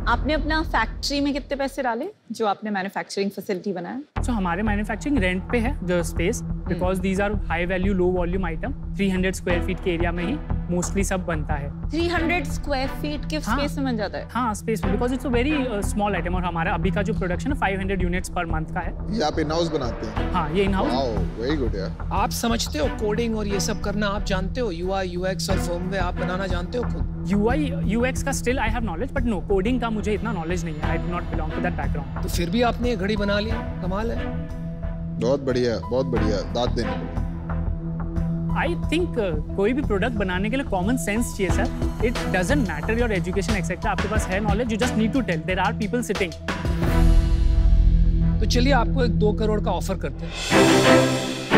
आपने अपना फैक्ट्री में कितने पैसे डाले जो आपने मैन्युफैक्चरिंग फैसिलिटी बनाया? So, हमारे मैन्युफैक्चरिंग रेंट पे है the space, because these are high value low volume item. 300 square feet के एरिया में ही मोस्टली सब बनता है। 300 स्क्वायर फीट के स्पेस में बन जाता है? हाँ, स्पेस में, because it's a very small item. और हमारा अभी का जो प्रोडक्शन है 500 यूनिट्स पर मंथ का है। ये आप इन हाउस बनाते हैं? हाँ, ये in house. Wow, very good यार। आप समझते हो कोडिंग और ये सब करना? आप जानते हो UI UX और फर्मवेयर आप बनाना जानते हो खुद? UI UX का still I have knowledge, but no, coding का मुझे इतना नॉलेज नहीं है। I do not belong to that background. तो फिर भी आपने ये घड़ी बना ली, कमाल है। बहुत बढ़िया, बहुत बढ़िया, दाद देने को। आई थिंक कोई भी प्रोडक्ट बनाने के लिए कॉमन सेंस चाहिए sir. It doesn't matter your education etcetera, आपके पास है knowledge, you just need to tell. There are people sitting. तो चलिए आपको एक 2 करोड़ का ऑफर करते हैं।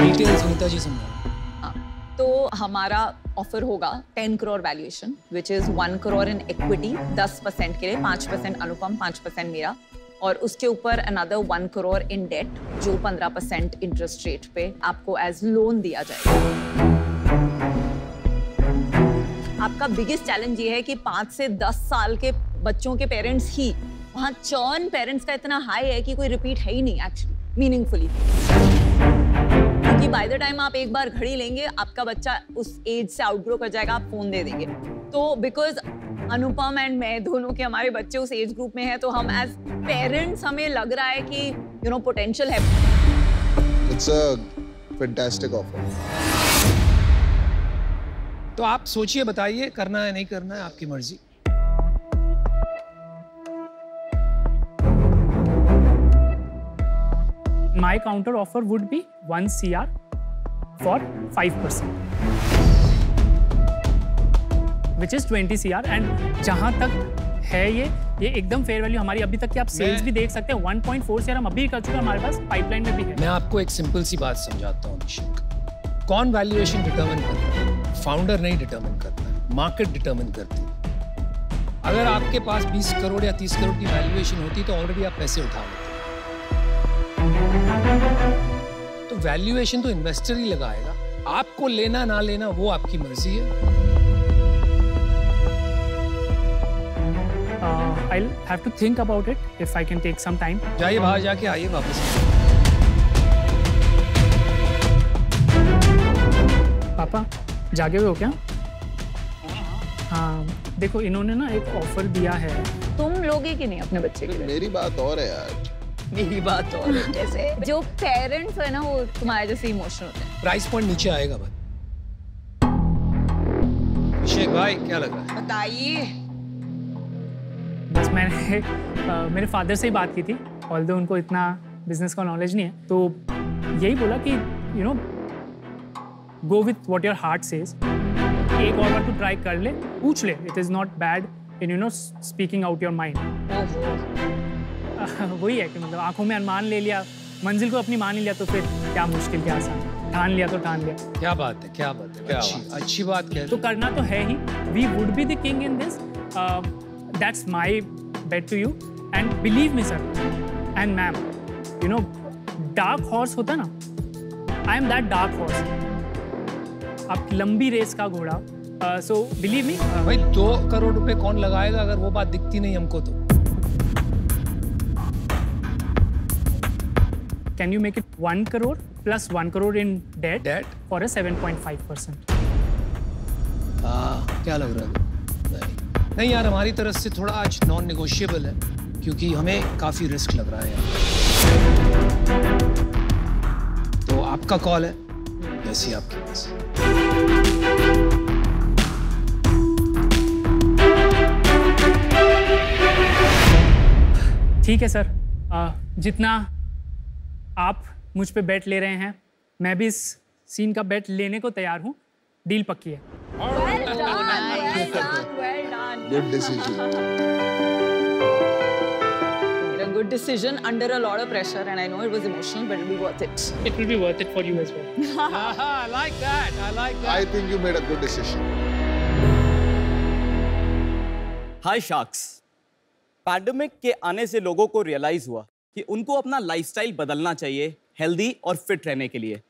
डिटेल्स नीता जी समझाओ। तो हमारा ऑफर होगा 10 crore valuation, which is 1 crore in equity 10% के लिए, 5% अनुपम, 5% मेरा, और उसके ऊपर अनदर 1 करोड़ इन डेट जो 15% इंटरेस्ट रेट पे आपको एज लोन दिया जाएगा। आपका बिगेस्ट चैलेंज ये है कि 5 से 10 साल के बच्चों के पेरेंट्स ही, वहाँ चर्न पेरेंट्स का इतना हाई है कि कोई रिपीट है ही नहीं एक्चुअली मीनिंगफुली, क्योंकि बाय द टाइम आप एक बार घड़ी लेंगे आपका बच्चा उस एज से आउटग्रो कर जाएगा, आप फोन दे देंगे। तो बिकॉज अनुपम एंड मैं दोनों के हमारे बच्चे उस एज ग्रुप में हैं, तो हम एज पेरेंट्स हमें लग रहा है कि यू नो पोटेंशियल है। It's a fantastic offer. तो आप सोचिए, बताइए करना है नहीं करना है, आपकी मर्जी। My counter offer would be 1 CR for 5%, which is 20 CR, and जहां तक है ये एकदम फेयर वैल्यू हमारी अभी तक की आप सेल्स भी देख सकते हैं। 1.4 CR हम अभी कर चुके हैं, हमारे पास पाइपलाइन में भी है। मैं आपको एक सिंपल सी बात समझाता हूँ अभिषेक। कौन वैल्यूएशन डिटरमिन करता है? फाउंडर नहीं डिटरमिन करता है, मार्केट डिटरमिन करती है। अगर आपके पास 20 करोड़ या 30 करोड़ की वैल्यूएशन होती तो ऑलरेडी आप पैसे उठा लेते। तो वैल्यूएशन तो इन्वेस्टर ही लगाएगा, आपको लेना ना लेना वो आपकी मर्जी है। I'll have to think about it if I can take some time. जाइए बाहर जाके आइए वापस। पापा जागे हुए हो क्या? हाँ देखो इन्होंने ना एक ऑफर दिया है। तुम लोगे कि नहीं अपने बच्चे के लिए? मेरी बात और है यार। मेरी बात और है जैसे जो पेरेंट्स है ना वो तुम्हारे जैसे इमोशनल होते हैं। प्राइस पॉइंट नीचे आएगा भाई। अभिषेक भाई क्या लग रहा है? बताइए। बस मैंने मेरे फादर से ही बात की थी, ऑल्दो उनको इतना बिजनेस का नॉलेज नहीं है, तो यही बोला कि you know go with what your heart says, एक और बार तो ट्राई कर ले, पूछ ले, it is not bad in you know speaking out your mind. वही है कि मतलब आंखों में अनुमान ले लिया, मंजिल को अपनी मान लिया, तो फिर क्या मुश्किल क्या आसान, ठान लिया तो ठान लिया। क्या बात है, क्या बात है, अच्छी बात कह रहे हो। तो करना तो है ही, we would be the king in this, that's my bet to you, and believe me sir and ma'am, you know dark horse होता ना, I am that dark horse, आप लंबी रेस का घोड़ा, so believe me। भाई 2 करोड़ रुपए कौन लगाएगा अगर वो बात दिखती नहीं हमको तो? Can you make it 1 crore plus 1 crore in debt for a 7.5%? क्या लग रहा है? नहीं यार, हमारी तरफ से थोड़ा आज नॉन नेगोशिएबल है, क्योंकि हमें काफी रिस्क लग रहा है यार। तो आपका कॉल है, जैसी आपके पास। ठीक है सर, जितना आप मुझ पे बेट ले रहे हैं, मैं भी इस सीन का बेट लेने को तैयार हूँ। डील पक्की है। Well done, well done, well done. Good decision. A good decision under a lot of pressure, and I know it was emotional, but it will be worth it. It will be worth it for you as well. I like that. I like that. I think you made a good decision. Hi Sharks. Pandemic के आने से लोगों को realise हुआ कि उनको अपना lifestyle बदलना चाहिए हेल्दी और फिट रहने के लिए,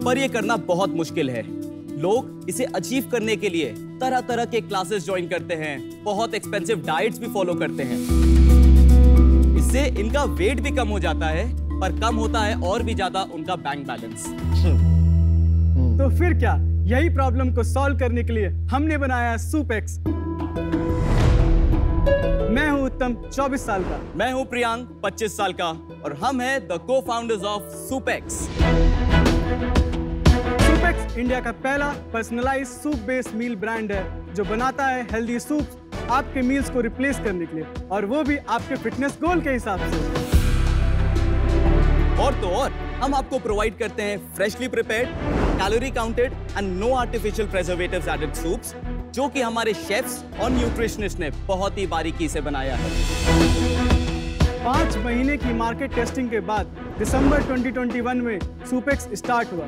पर ये करना बहुत मुश्किल है। लोग इसे अचीव करने के लिए तरह तरह के क्लासेस ज्वाइन करते हैं, बहुत एक्सपेंसिव डाइट्स भी फॉलो करते हैं। इससे इनका वेट भी कम हो जाता है, पर कम होता है और भी ज्यादा उनका बैंक बैलेंस। तो फिर क्या, यही प्रॉब्लम को सॉल्व करने के लिए हमने बनाया सुपेक्स। मैं हूं उत्तम, 24 साल का। मैं हूं प्रियांक, 25 साल का, और हम हैं द को-फाउंडर्स ऑफ सुपेक्स। सुपेक्स इंडिया का पहला पर्सनलाइज्ड सूप बेस्ड मील ब्रांड है, जो बनाता है हेल्दी सूप आपके मील्स को रिप्लेस करने के लिए, और वो भी आपके फिटनेस गोल के हिसाब से। और तो और, हम आपको प्रोवाइड करते हैं freshly prepared, calorie counted and no artificial preservatives added soups, जो कि हमारे शेफ्स और न्यूट्रिशनिस्ट ने बहुत ही बारीकी से बनाया है। 5 महीने की मार्केट टेस्टिंग के बाद दिसंबर 2021 में सुपेक्स स्टार्ट हुआ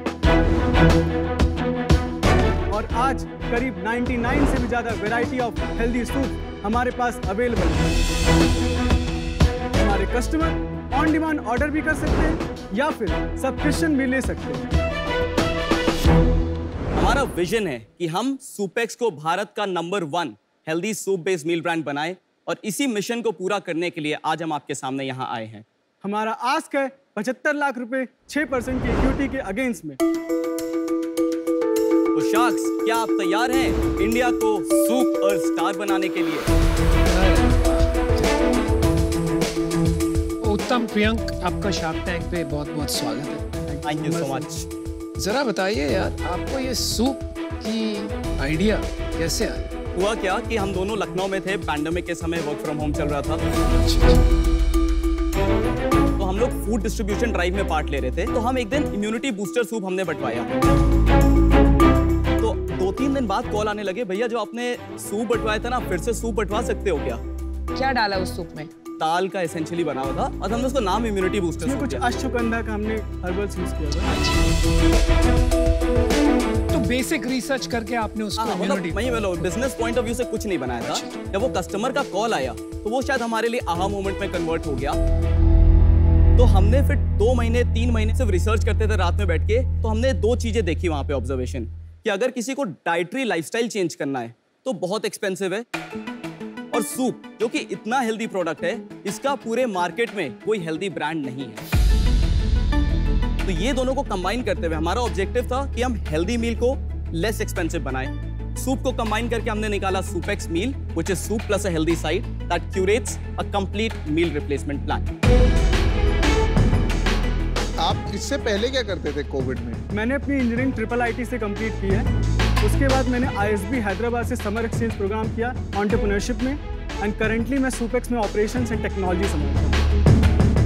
और आज करीब 99 से भी ज़्यादा वैरायटी ऑफ हेल्दी सूप हमारे पास अवेलेबल है। हमारे कस्टमर ऑन डिमांड ऑर्डर भी कर सकते हैं या फिर सब्सक्रिप्शन भी ले सकते हैं। हमारा विजन है कि हम सुपेक्स को भारत का नंबर 1 हेल्दी सूप बेस्ड मील ब्रांड बनाएं और इसी मिशन को पूरा करने के लिए आज हम आपके सामने यहाँ आए हैं। हमारा आस्क है 75 लाख रुपए 6% की इक्विटी के अगेंस्ट में। तो शार्क्स, क्या आप तैयार हैं इंडिया को सूप और स्टार बनाने के लिए? उत्तम प्रियंक, आपका शार्क टैंक पे बहुत बहुत स्वागत है। Thank you so much. जरा बताइए यार, आपको ये सूप की आइडिया कैसे आया? हुआ क्या कि हम दोनों लखनऊ में थे, पैंडेमिक के समय वर्क फ्रॉम होम चल रहा था। तो हम लोग फूड डिस्ट्रीब्यूशन ड्राइव में पार्ट ले रहे थे, तो हम एक दिन इम्यूनिटी बूस्टर सूप हमने बंटवाया। तो 2-3 दिन बाद कॉल आने लगे, भैया जो आपने सूप बंटवाया था ना, फिर से सूप बंटवा सकते हो क्या? क्या डाला उस सूप में? दाल का एसेंशियली बना हुआ था और हमने उसको नाम इम्यूनिटी बूस्टर सूप कुछ दिया। अश्वगंधा का हमने हर्बल्स यूज किया था। तो बेसिक रिसर्च करके आपने उसको मतलब वही बोलो, बिजनेस पॉइंट ऑफ व्यू से कुछ नहीं बनाया था। जब वो कस्टमर का कॉल आया तो वो शायद हमारे लिए आहा मोमेंट में कन्वर्ट हो गया। तो हमने फिर 2 महीने 3 महीने सिर्फ रिसर्च करते थे रात में बैठ के। तो हमने 2 चीजें देखी वहां पे ऑब्जर्वेशन, कि अगर किसी को डाइटरी लाइफस्टाइल चेंज करना है तो बहुत एक्सपेंसिव है, और सूप जो कि इतना हेल्दी प्रोडक्ट है, इसका पूरे मार्केट में कोई हेल्दी ब्रांड नहीं है। तो ये दोनों को कंबाइन करते हुए हमारा ऑब्जेक्टिव था कि हम हेल्दी मील को लेस एक्सपेंसिव बनाएं। सूप को कंबाइन करके हमने निकाला Soupex meal, which is soup plus a healthy side that curates a complete meal replacement plan. आप इससे पहले क्या करते थे कोविड में? मैंने अपनी इंजीनियरिंग IIIT से कंप्लीट की है। उसके बाद मैंने ISB हैदराबाद से समर एक्सचेंज प्रोग्राम किया एंटरप्रेन्योरशिप में, एंड करंटली मैं सुपेक्स में ऑपरेशंस एंड टेक्नोलॉजी संभालता हूं।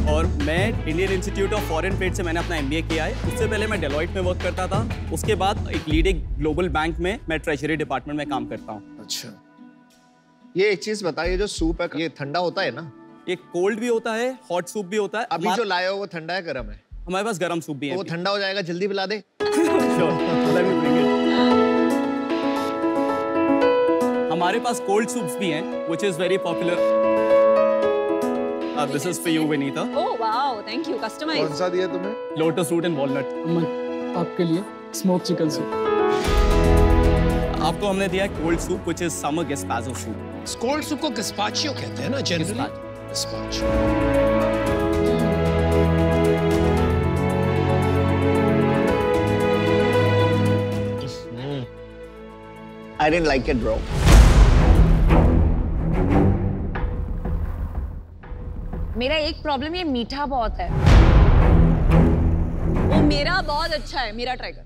और मैं Indian institute of foreign trade से मैंने अपना MBA किया है। उससे पहले मैं डेलॉइट में वर्क करता था। उसके बाद एक लीडिंग ग्लोबल बैंक में मैं ट्रेजरी डिपार्टमेंट में काम करता हूँ। अच्छा, ये एक चीज बताइए, जो सूप है ये ठंडा होता है ना? ये कोल्ड भी होता है, हॉट सूप भी होता है। अभी जो लाए हो वो ठंडा है गर्म है? हमारे पास गर्म सूप भी है। वो ठंडा हो जाएगा, जल्दी पिला दे। हमारे पास कोल्ड सूप्स भी हैं, which is very popular. This is for you, Vinita. Oh wow, thank you. Customized. कौन सा दिया तुम्हें? Lotus root and walnut. आपके लिए स्मोक चिकन सूप। आपको हमने दिया है cold soup, which is summer gazpacho soup. Cold soup को गस्पाचियो कहते हैं ना generally? गस्पाचियो। I didn't like it, bro. मेरा एक प्रॉब्लम, ये मीठा बहुत है। वो मेरा बहुत अच्छा है, मेरा ट्राई कर।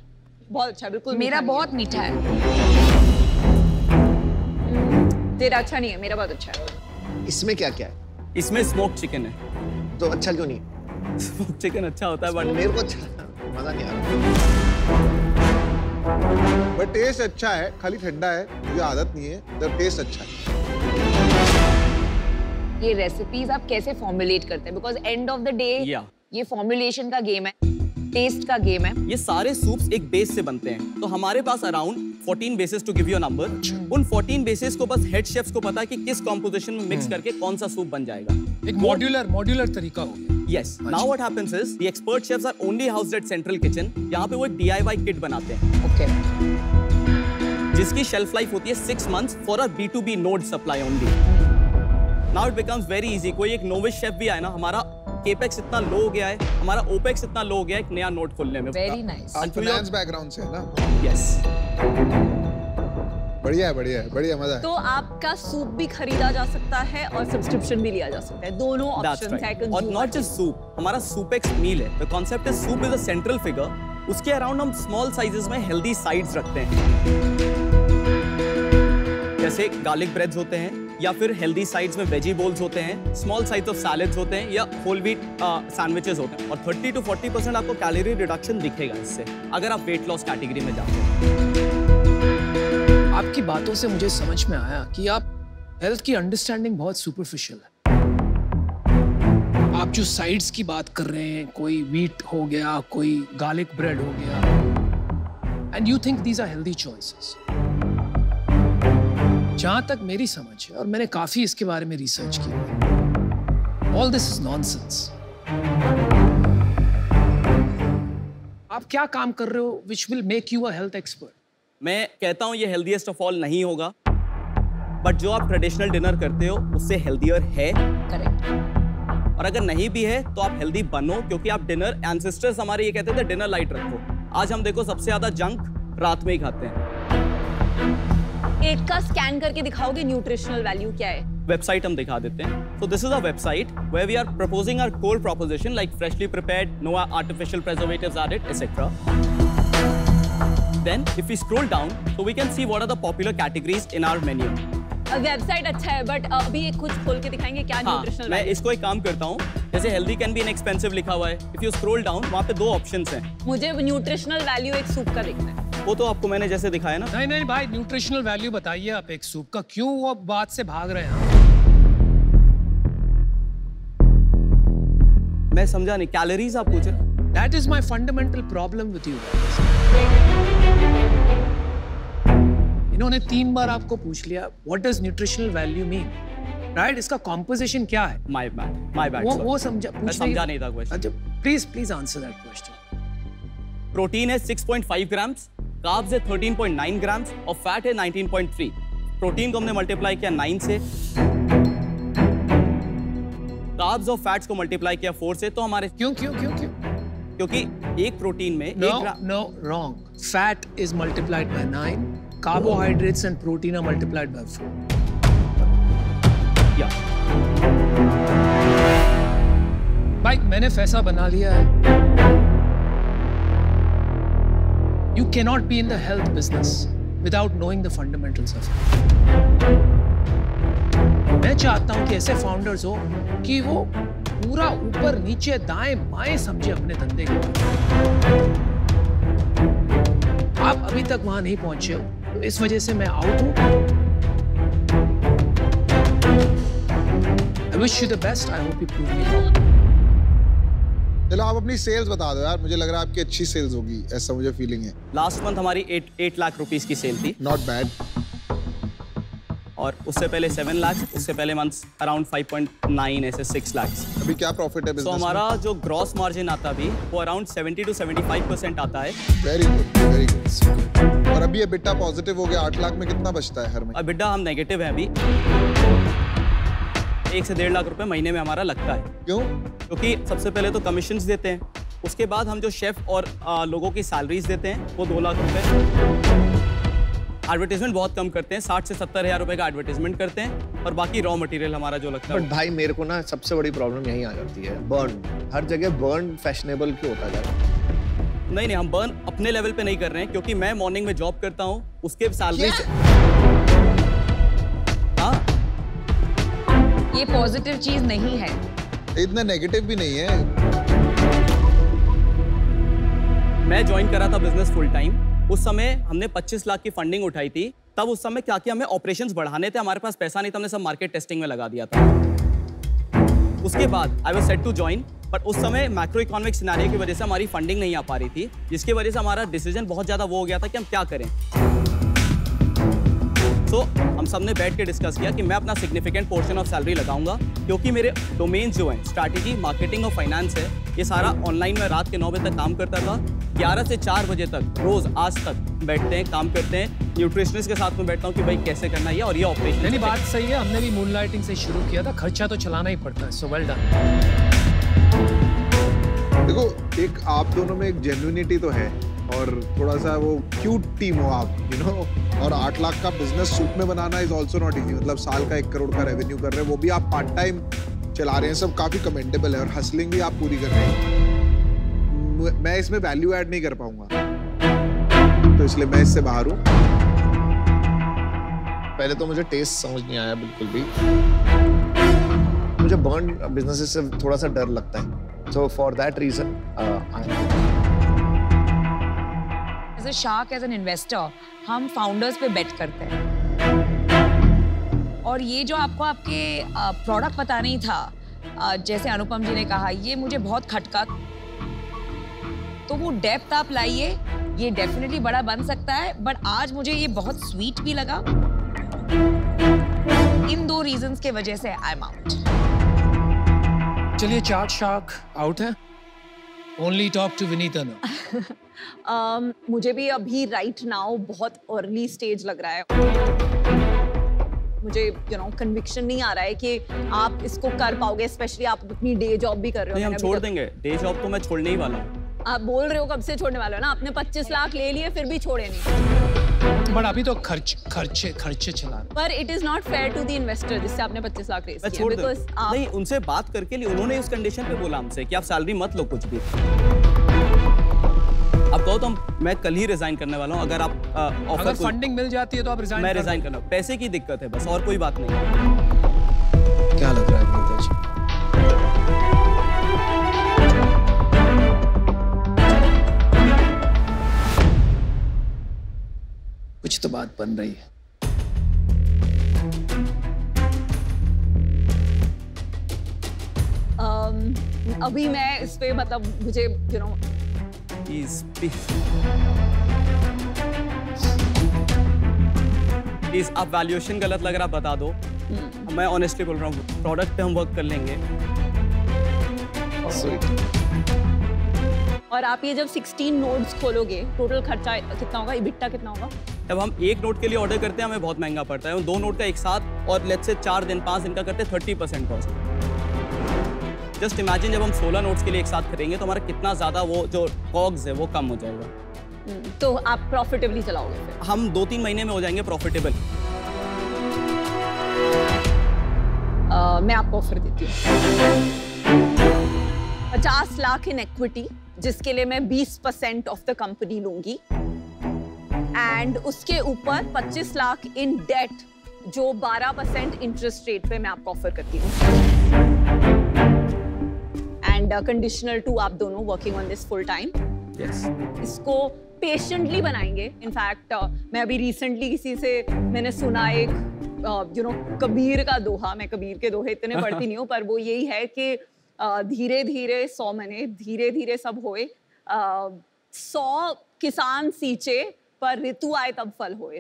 बहुत अच्छा, बिल्कुल मेरा बहुत मीठा है। तेरा अच्छा नहीं है, मेरा बहुत अच्छा है। इसमें क्या क्या है? इसमें स्मोक चिकन है। तो अच्छा क्यों नहीं? स्मोक चिकन अच्छा होता है, बट मेरे को अच्छा मजा नहीं आ रहा। बट टेस्ट अच्छा है, खाली ठंडा है, मुझे आदत नहीं है, तो टेस्ट अच्छा है। ये रेसिपीज आप कैसे फॉर्मुलेट करते हैं? Because end of the day ये फॉर्मुलेशन का गेम है, टेस्ट का गेम है। ये सारे सूप्स एक बेस से बनते हैं। तो हमारे पास around 14 bases to give you a number. उन 14 बेसेस को बस हेड शेफ्स को पता है कि किस कॉम्पोजिशन में मिक्स करके कौन सा सूप बन जाएगा। एक मॉड्यूलर तरीका हो गया। Yes. Now what happens is the expert chefs are only housed at central kitchen. यहाँ पे वो एक DIY kit बनाते हैं। Okay. जिसकी shelf life होती है 6 months for a B2B node supply only. Now it becomes very easy. कोई एक novice chef भी आए ना, हमारा capex इतना लो हो गया है, हमारा opex इतना लो हो गया है एक नया नोड खोलने में। Very nice. आप फाइनेंस बैकग्राउंड से है ना? Yes. बढ़िया है, बढ़िया मजा है। तो आपका सूप भी खरीदा जा सकता है और सब्सक्रिप्शन भी लिया जा सकता है। दोनों ऑप्शंस है। और नॉट जस्ट सूप, हमारा सुपेक्स मील है। The concept is soup is a central figure. उसके अराउंड हम स्मॉल साइजेस में हेल्दी साइड्स रखते हैं, जैसे गार्लिक ब्रेड्स होते हैं, या फिर हेल्दी साइड्स में वेजी बोल्स होते हैं, स्मॉल साइज ऑफ सैलेड्स होते हैं, या होल व्हीट सैंडविचेस होते हैं। और 30 to 40% आपको कैलोरी रिडक्शन दिखेगा इससे, अगर आप वेट लॉस कैटेगरी में जाते हैं। आपकी बातों से मुझे समझ में आया कि आप हेल्थ की अंडरस्टैंडिंग बहुत सुपरफिशियल है। आप जो साइड्स की बात कर रहे हैं, कोई वीट हो गया, कोई गार्लिक ब्रेड हो गया, and you think these are healthy choices. जहां तक मेरी समझ है, और मैंने काफी इसके बारे में रिसर्च की, ऑल दिस इज नॉनसेंस। आप क्या काम कर रहे हो which will make you a health expert? मैं कहता हूं ये हेल्दीएस्ट ऑफ ऑल नहीं होगा, बट जो आप ट्रेडिशनल डिनर करते हो उससे हेल्दियर है। करेक्ट। और अगर नहीं भी है तो आप हेल्दी बनो, क्योंकि आप डिनर, एंसेस्टर्स हमारे ये कहते थे डिनर लाइट रखो। आज हम देखो सबसे ज्यादा जंक रात में ही खाते हैं। एक का स्कैन करके दिखाओगे न्यूट्रिशनल वैल्यू क्या है? वेबसाइट हम दिखा देते हैं। So this is a website where we are proposing our core proposition like freshly prepared, no artificial preservatives added, etc. Then if we scroll down, so we can see what are the popular categories in our menu. Website अच्छा है, but अभी एक कुछ खोल के दिखाएंगे क्या nutritional मैं इसको एक काम करता हूँ, जैसे हेल्दी कैन बी इनएक्सपेंसिव लिखा हुआ है, इफ यू स्क्रॉल डाउन वहाँ पे 2 ऑप्शंस हैं। मुझे न्यूट्रिशनल वैल्यू एक सूप का देखना है। वो तो आपको मैंने जैसे दिखाया ना। नहीं नहीं भाई, न्यूट्रिशनल वैल्यू बताइए आप एक सूप का, क्यों वो बात से भाग रहे हैं? मैं समझा नहीं, कैलोरीज आप पूछ रहे? That is my fundamental problem with you. इन्होंने 3 बार आपको पूछ लिया what does nutritional value mean, right? इसका composition क्या है? My bad. वो समझा नहीं था क्वेश्चन। अच्छा, please answer that question. Protein है 6.5 ग्राम्स, कार्ब्स है 13.9 ग्राम्स और फैट है 19.3। प्रोटीन को हमने मल्टीप्लाई किया 9 से, कार्ब्स और फैट्स को मल्टीप्लाई किया 4 से, तो हमारे क्यों? क्योंकि एक प्रोटीन में no, wrong. Fat is multiplied by 9. Carbohydrates and protein are multiplied by 4. Yeah. भाई मैंने फैसला बना लिया है। You cannot be in the health business without knowing the fundamentals of it. मैं चाहता हूं कि ऐसे फाउंडर्स हो कि वो पूरा ऊपर नीचे दाएं बाएं समझे अपने धंधे को। आप अभी तक वहां नहीं पहुंचे हो, तो इस वजह से मैं आउट हूं। I wish you the best. I hope you prove me wrong. चलो आप अपनी सेल्स बता दो यार, मुझे लग रहा है आपकी अच्छी सेल्स होगी, ऐसा मुझे फीलिंग है। लास्ट मंथ हमारी 8 लाख रुपीस की सेल थी। Not bad. और उससे पहले 7 लाख, उससे पहले मंथ्स अराउंड 5.9, ऐसे 6 लाख। अभी क्या प्रॉफिट है बिजनेस तो हमारा जो ग्रॉस मार्जिन आता भी वो अराउंड 70 to 75% आता है। Very good. और अभी EBITDA पॉजिटिव हो गया, 8 लाख में कितना बचता है हर महीने? EBITDA हम नेगेटिव है अभी, 1 से 1.5 लाख रुपए महीने में हमारा लगता है। क्यों? क्योंकि सबसे पहले तो कमीशंस देते हैं, उसके बाद हम जो शेफ और लोगों की सैलरीज देते हैं वो 2 लाख रुपए। एडवर्टाइजमेंट बहुत कम करते हैं, 60 से 70 हज़ार रुपए का एडवर्टाइजमेंट करते हैं, और बाकी रॉ मटेरियल हमारा जो लगता है। बट भाई मेरे को ना सबसे बड़ी प्रॉब्लम यही आ जाती है, बर्न। हर जगह बर्न फैशनेबल क्यों होता जा रहा है? नहीं, हम बर्न अपने लेवल पे नहीं कर रहे हैं, क्योंकि मैं मॉर्निंग में जॉब करता हूँ, उसके सैलरी से। हाँ, ये पॉजिटिव चीज नहीं है, इतना नेगेटिव भी नहीं है। मैं ज्वाइन करा था बिजनेस फुल टाइम, उस समय हमने 25 लाख की फंडिंग उठाई थी। तब उस समय क्या किया, हमें ऑपरेशंस बढ़ाने थे, हमारे पास पैसा नहीं था, हमने सब मार्केट टेस्टिंग में लगा दिया था। उसके बाद I was set to join, but उस समय मैक्रो इकोनॉमिक सिनेरियो की वजह से हमारी फंडिंग नहीं आ पा रही थी, जिसकी वजह से हमारा डिसीजन बहुत ज़्यादा वो हो गया था कि हम क्या करें। तो हम सब ने बैठ के डिस्कस किया कि मैं अपना सिग्निफिकेंट पोर्शन ऑफ सैलरी लगाऊंगा, क्योंकि मेरे डोमेन जो हैं स्ट्रैटेजी, मार्केटिंग और फाइनेंस है, ये सारा ऑनलाइन में रात के 9 बजे तक काम करता था। 11 से 4 बजे तक रोज आज तक बैठते हैं, काम करते हैं। न्यूट्रिशनिस्ट के साथ में बैठता हूँ कि भाई कैसे करना है, और ये ऑपरेशन। नहीं, बात सही है, हमने भी मूनलाइटिंग से शुरू किया था, खर्चा तो चलाना ही पड़ता है। So well done. देखो, एक आप दोनों में एक जेन्युइनिटी तो है, और थोड़ा सा वो क्यूट टीम हो आप, यू नो। और 8 लाख का बिजनेस सूप में बनाना इज ऑल्सो नॉट इजी, मतलब साल का 1 करोड़ का रेवेन्यू कर रहे हैं, वो भी आप पार्ट टाइम चला रहे हैं, सब काफी कमेंडेबल है, और हसलिंग भी आप पूरी कर रहे हैं। मैं इसमें वैल्यू ऐड नहीं कर पाऊंगा, तो इसलिए मैं इससे बाहर हूँ। पहले तो मुझे टेस्ट समझ नहीं आया बिल्कुल भी। मुझे बर्न बिजनेस से थोड़ा सा डर लगता है, so for that reason as a shark, as an investor, हम फाउंडर्स पे बेट करते हैं। और ये जो आपको आपके प्रोडक्ट पता नहीं था, जैसे अनुपम जी ने कहा, ये मुझे बहुत खटका, तो वो डेप्थ आप लाइए, ये डेफिनेटली बड़ा बन सकता है, बट आज मुझे ये बहुत स्वीट भी लगा। इन 2 रीजंस के वजह से आई एम आउट। चलिए, चार्ट शार्क आउट है। Only talk to Vinita now. मुझे भी अभी राइट नाउ बहुत अर्ली स्टेज लग रहा है। मुझे कन्विक्शन नहीं आ रहा है कि आप इसको कर पाओगे, स्पेशली आप अपनी डे जॉब भी कर रहे हो। नहीं, हम छोड़ देंगे डे जॉब, तो मैं छोड़ने ही वाला हूँ। आप बोल रहे हो कब से छोड़ने वाले हो ना, आपने 25 लाख ले लिए फिर भी छोड़े नहीं। बट अभी तो खर्चे चला रहे। पर it is not fair to the investor जिससे आपने 25 लाख रेज किया, बिकॉज़ आप नहीं, उनसे बात करके लिए उन्होंने इस कंडीशन पे बोला हमसे कि आप सैलरी मत लो कुछ भी। अब कहो तो मैं कल ही रिजाइन करने वाला हूँ। अगर आप अगर फंडिंग मिल जाती है तो आप रिजाइन। मैं रिजाइन करना, पैसे की दिक्कत है बस, और कोई बात नहीं। क्या लग रहा है विनीता जी? कुछ तो बात बन रही है। अभी मैं इस पे मतलब मुझे प्लीज आप वैल्यूएशन गलत लग रहा बता दो। मैं ऑनेस्टली बोल रहा हूँ, प्रोडक्ट पे हम वर्क कर लेंगे। और आप ये जब 16 नोट्स खोलोगे, टोटल खर्चा कितना होगा, इबिट्टा कितना होगा? जब हम 1 नोट के लिए ऑर्डर करते हैं हमें बहुत महंगा पड़ता है। 2 नोट का एक साथ और लेट्स से 4 दिन 5 दिन का करते हैं 30% कॉस्ट। जस्ट इमेजिन जब हम 16 नोट्स के लिए एक साथ करेंगे तो हमारा कितना ज्यादा वो जो कॉग्स है वो कम हो जाएगा। तो आप प्रॉफिटेबली चलाओगे फिर? हम 2-3 महीने में हो जाएंगे प्रॉफिटेबल। मैं आपको ऑफर देती हूँ 50 लाख इन इक्विटी, जिसके लिए मैं 20% ऑफ द कंपनी लूंगी, एंड उसके ऊपर 25 लाख इन डेट जो 12% इंटरेस्ट रेट पे मैं आपको ऑफर करती हूँ। एंड कंडीशनल टू आप दोनों working on this full time. इसको पेशेंटली बनाएंगे। इनफैक्ट मैं अभी रिसेंटली किसी से मैंने सुना एक कबीर का दोहा, मैं कबीर के दोहे इतने पढ़ती नहीं हूँ, पर वो यही है कि धीरे धीरे 100 मने, धीरे धीरे सब होए, 100 किसान सींचे पर ऋतु आए तब फल होए।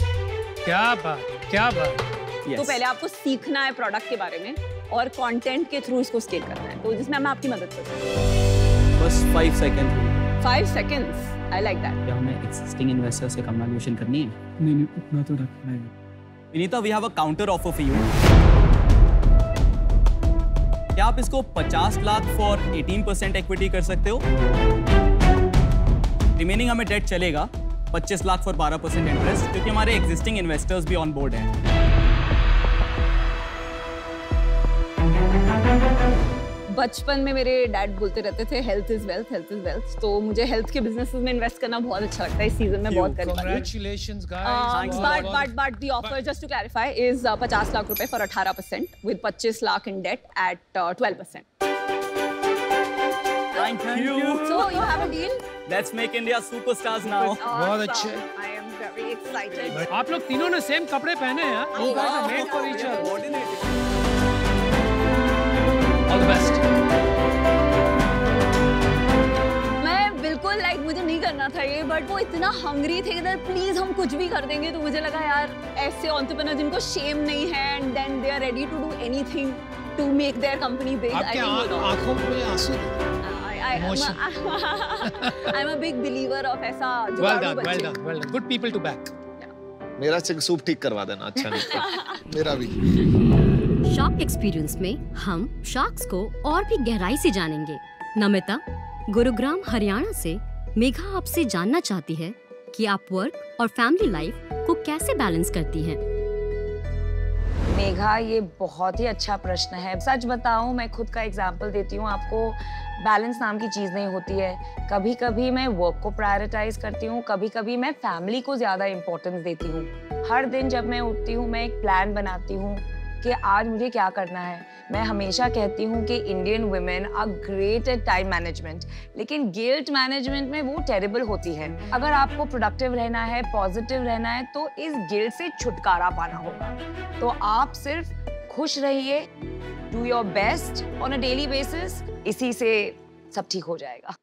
क्या बात, क्या बात। तो पहले आपको सीखना है प्रोडक्ट के बारे में और कंटेंट के थ्रू इसको स्केल करना है, तो जिसमें मैं आपकी मदद कर सकती हूँ। बस 5 second. 5 seconds, I like that. क्या हमें एक्सिस्टिंग इन्वेस्टर से कम वैल्यूएशन करनी है? नहीं, उतना तो रखना है। Vinita, we have a counter offer for you. क्या आप इसको 50 लाख फॉर 18% इक्विटी कर सकते हो? रिमेनिंग हमें डेट चलेगा 25 लाख फॉर 12% इंटरेस्ट, क्योंकि हमारे एग्जिस्टिंग इन्वेस्टर्स भी ऑन बोर्ड हैं। बचपन में मेरे डैड बोलते रहते थे health is wealth, health is wealth, तो मुझे हेल्थ के बिजनेसेस में इन्वेस्ट करना बहुत अच्छा लगता है। इस सीजन में बहुत करें। Congratulations guys. But the offer, just to clarify, is 50 lakh रुपए for 18% with 25 lakh in debt at 12%. Thank you. So you have a deal? Let's make India superstars now. बहुत अच्छे। I am very excited. आप लोग तीनों ने सेम कपड़े पहने हैं। You guys are made for each other. All the best. मैं बिल्कुल मुझे नहीं करना था ये, बट वो इतना हंग्री थे कि प्लीज हम कुछ भी कर देंगे, तो मुझे लगा यार ऐसे एंटरप्रेन्योर जिनको शेम नहीं है and then they are ready to do anything to make their company big. आपके आंखों में आंसू। I'm a big believer of ऐसा well done. Good people to back. मेरा सूप ठीक करवा देना, अच्छा नहीं। मेरा भी। शार्क एक्सपीरियंस में हम शार्क्स को और भी गहराई से जानेंगे। नमिता गुरुग्राम हरियाणा से मेघा आपसे जानना चाहती है कि आप वर्क और फैमिली लाइफ को कैसे बैलेंस करती हैं। मेघा, ये बहुत ही अच्छा प्रश्न है। सच बताऊं, मैं खुद का एग्जांपल देती हूँ आपको। बैलेंस नाम की चीज़ नहीं होती है। कभी कभी मैं वर्क को प्रायोरिटाइज करती हूँ, कभी कभी मैं फैमिली को ज़्यादा इम्पोर्टेंस देती हूँ। हर दिन जब मैं उठती हूँ मैं एक प्लान बनाती हूँ कि आज मुझे क्या करना है। मैं हमेशा कहती हूँ कि Indian women are great at time management, लेकिन गिल्ट मैनेजमेंट में वो टेरिबल होती है। अगर आपको प्रोडक्टिव रहना है, पॉजिटिव रहना है, तो इस गिल्ट से छुटकारा पाना होगा। तो आप सिर्फ खुश रहिए, do your best on a daily basis. इसी से सब ठीक हो जाएगा.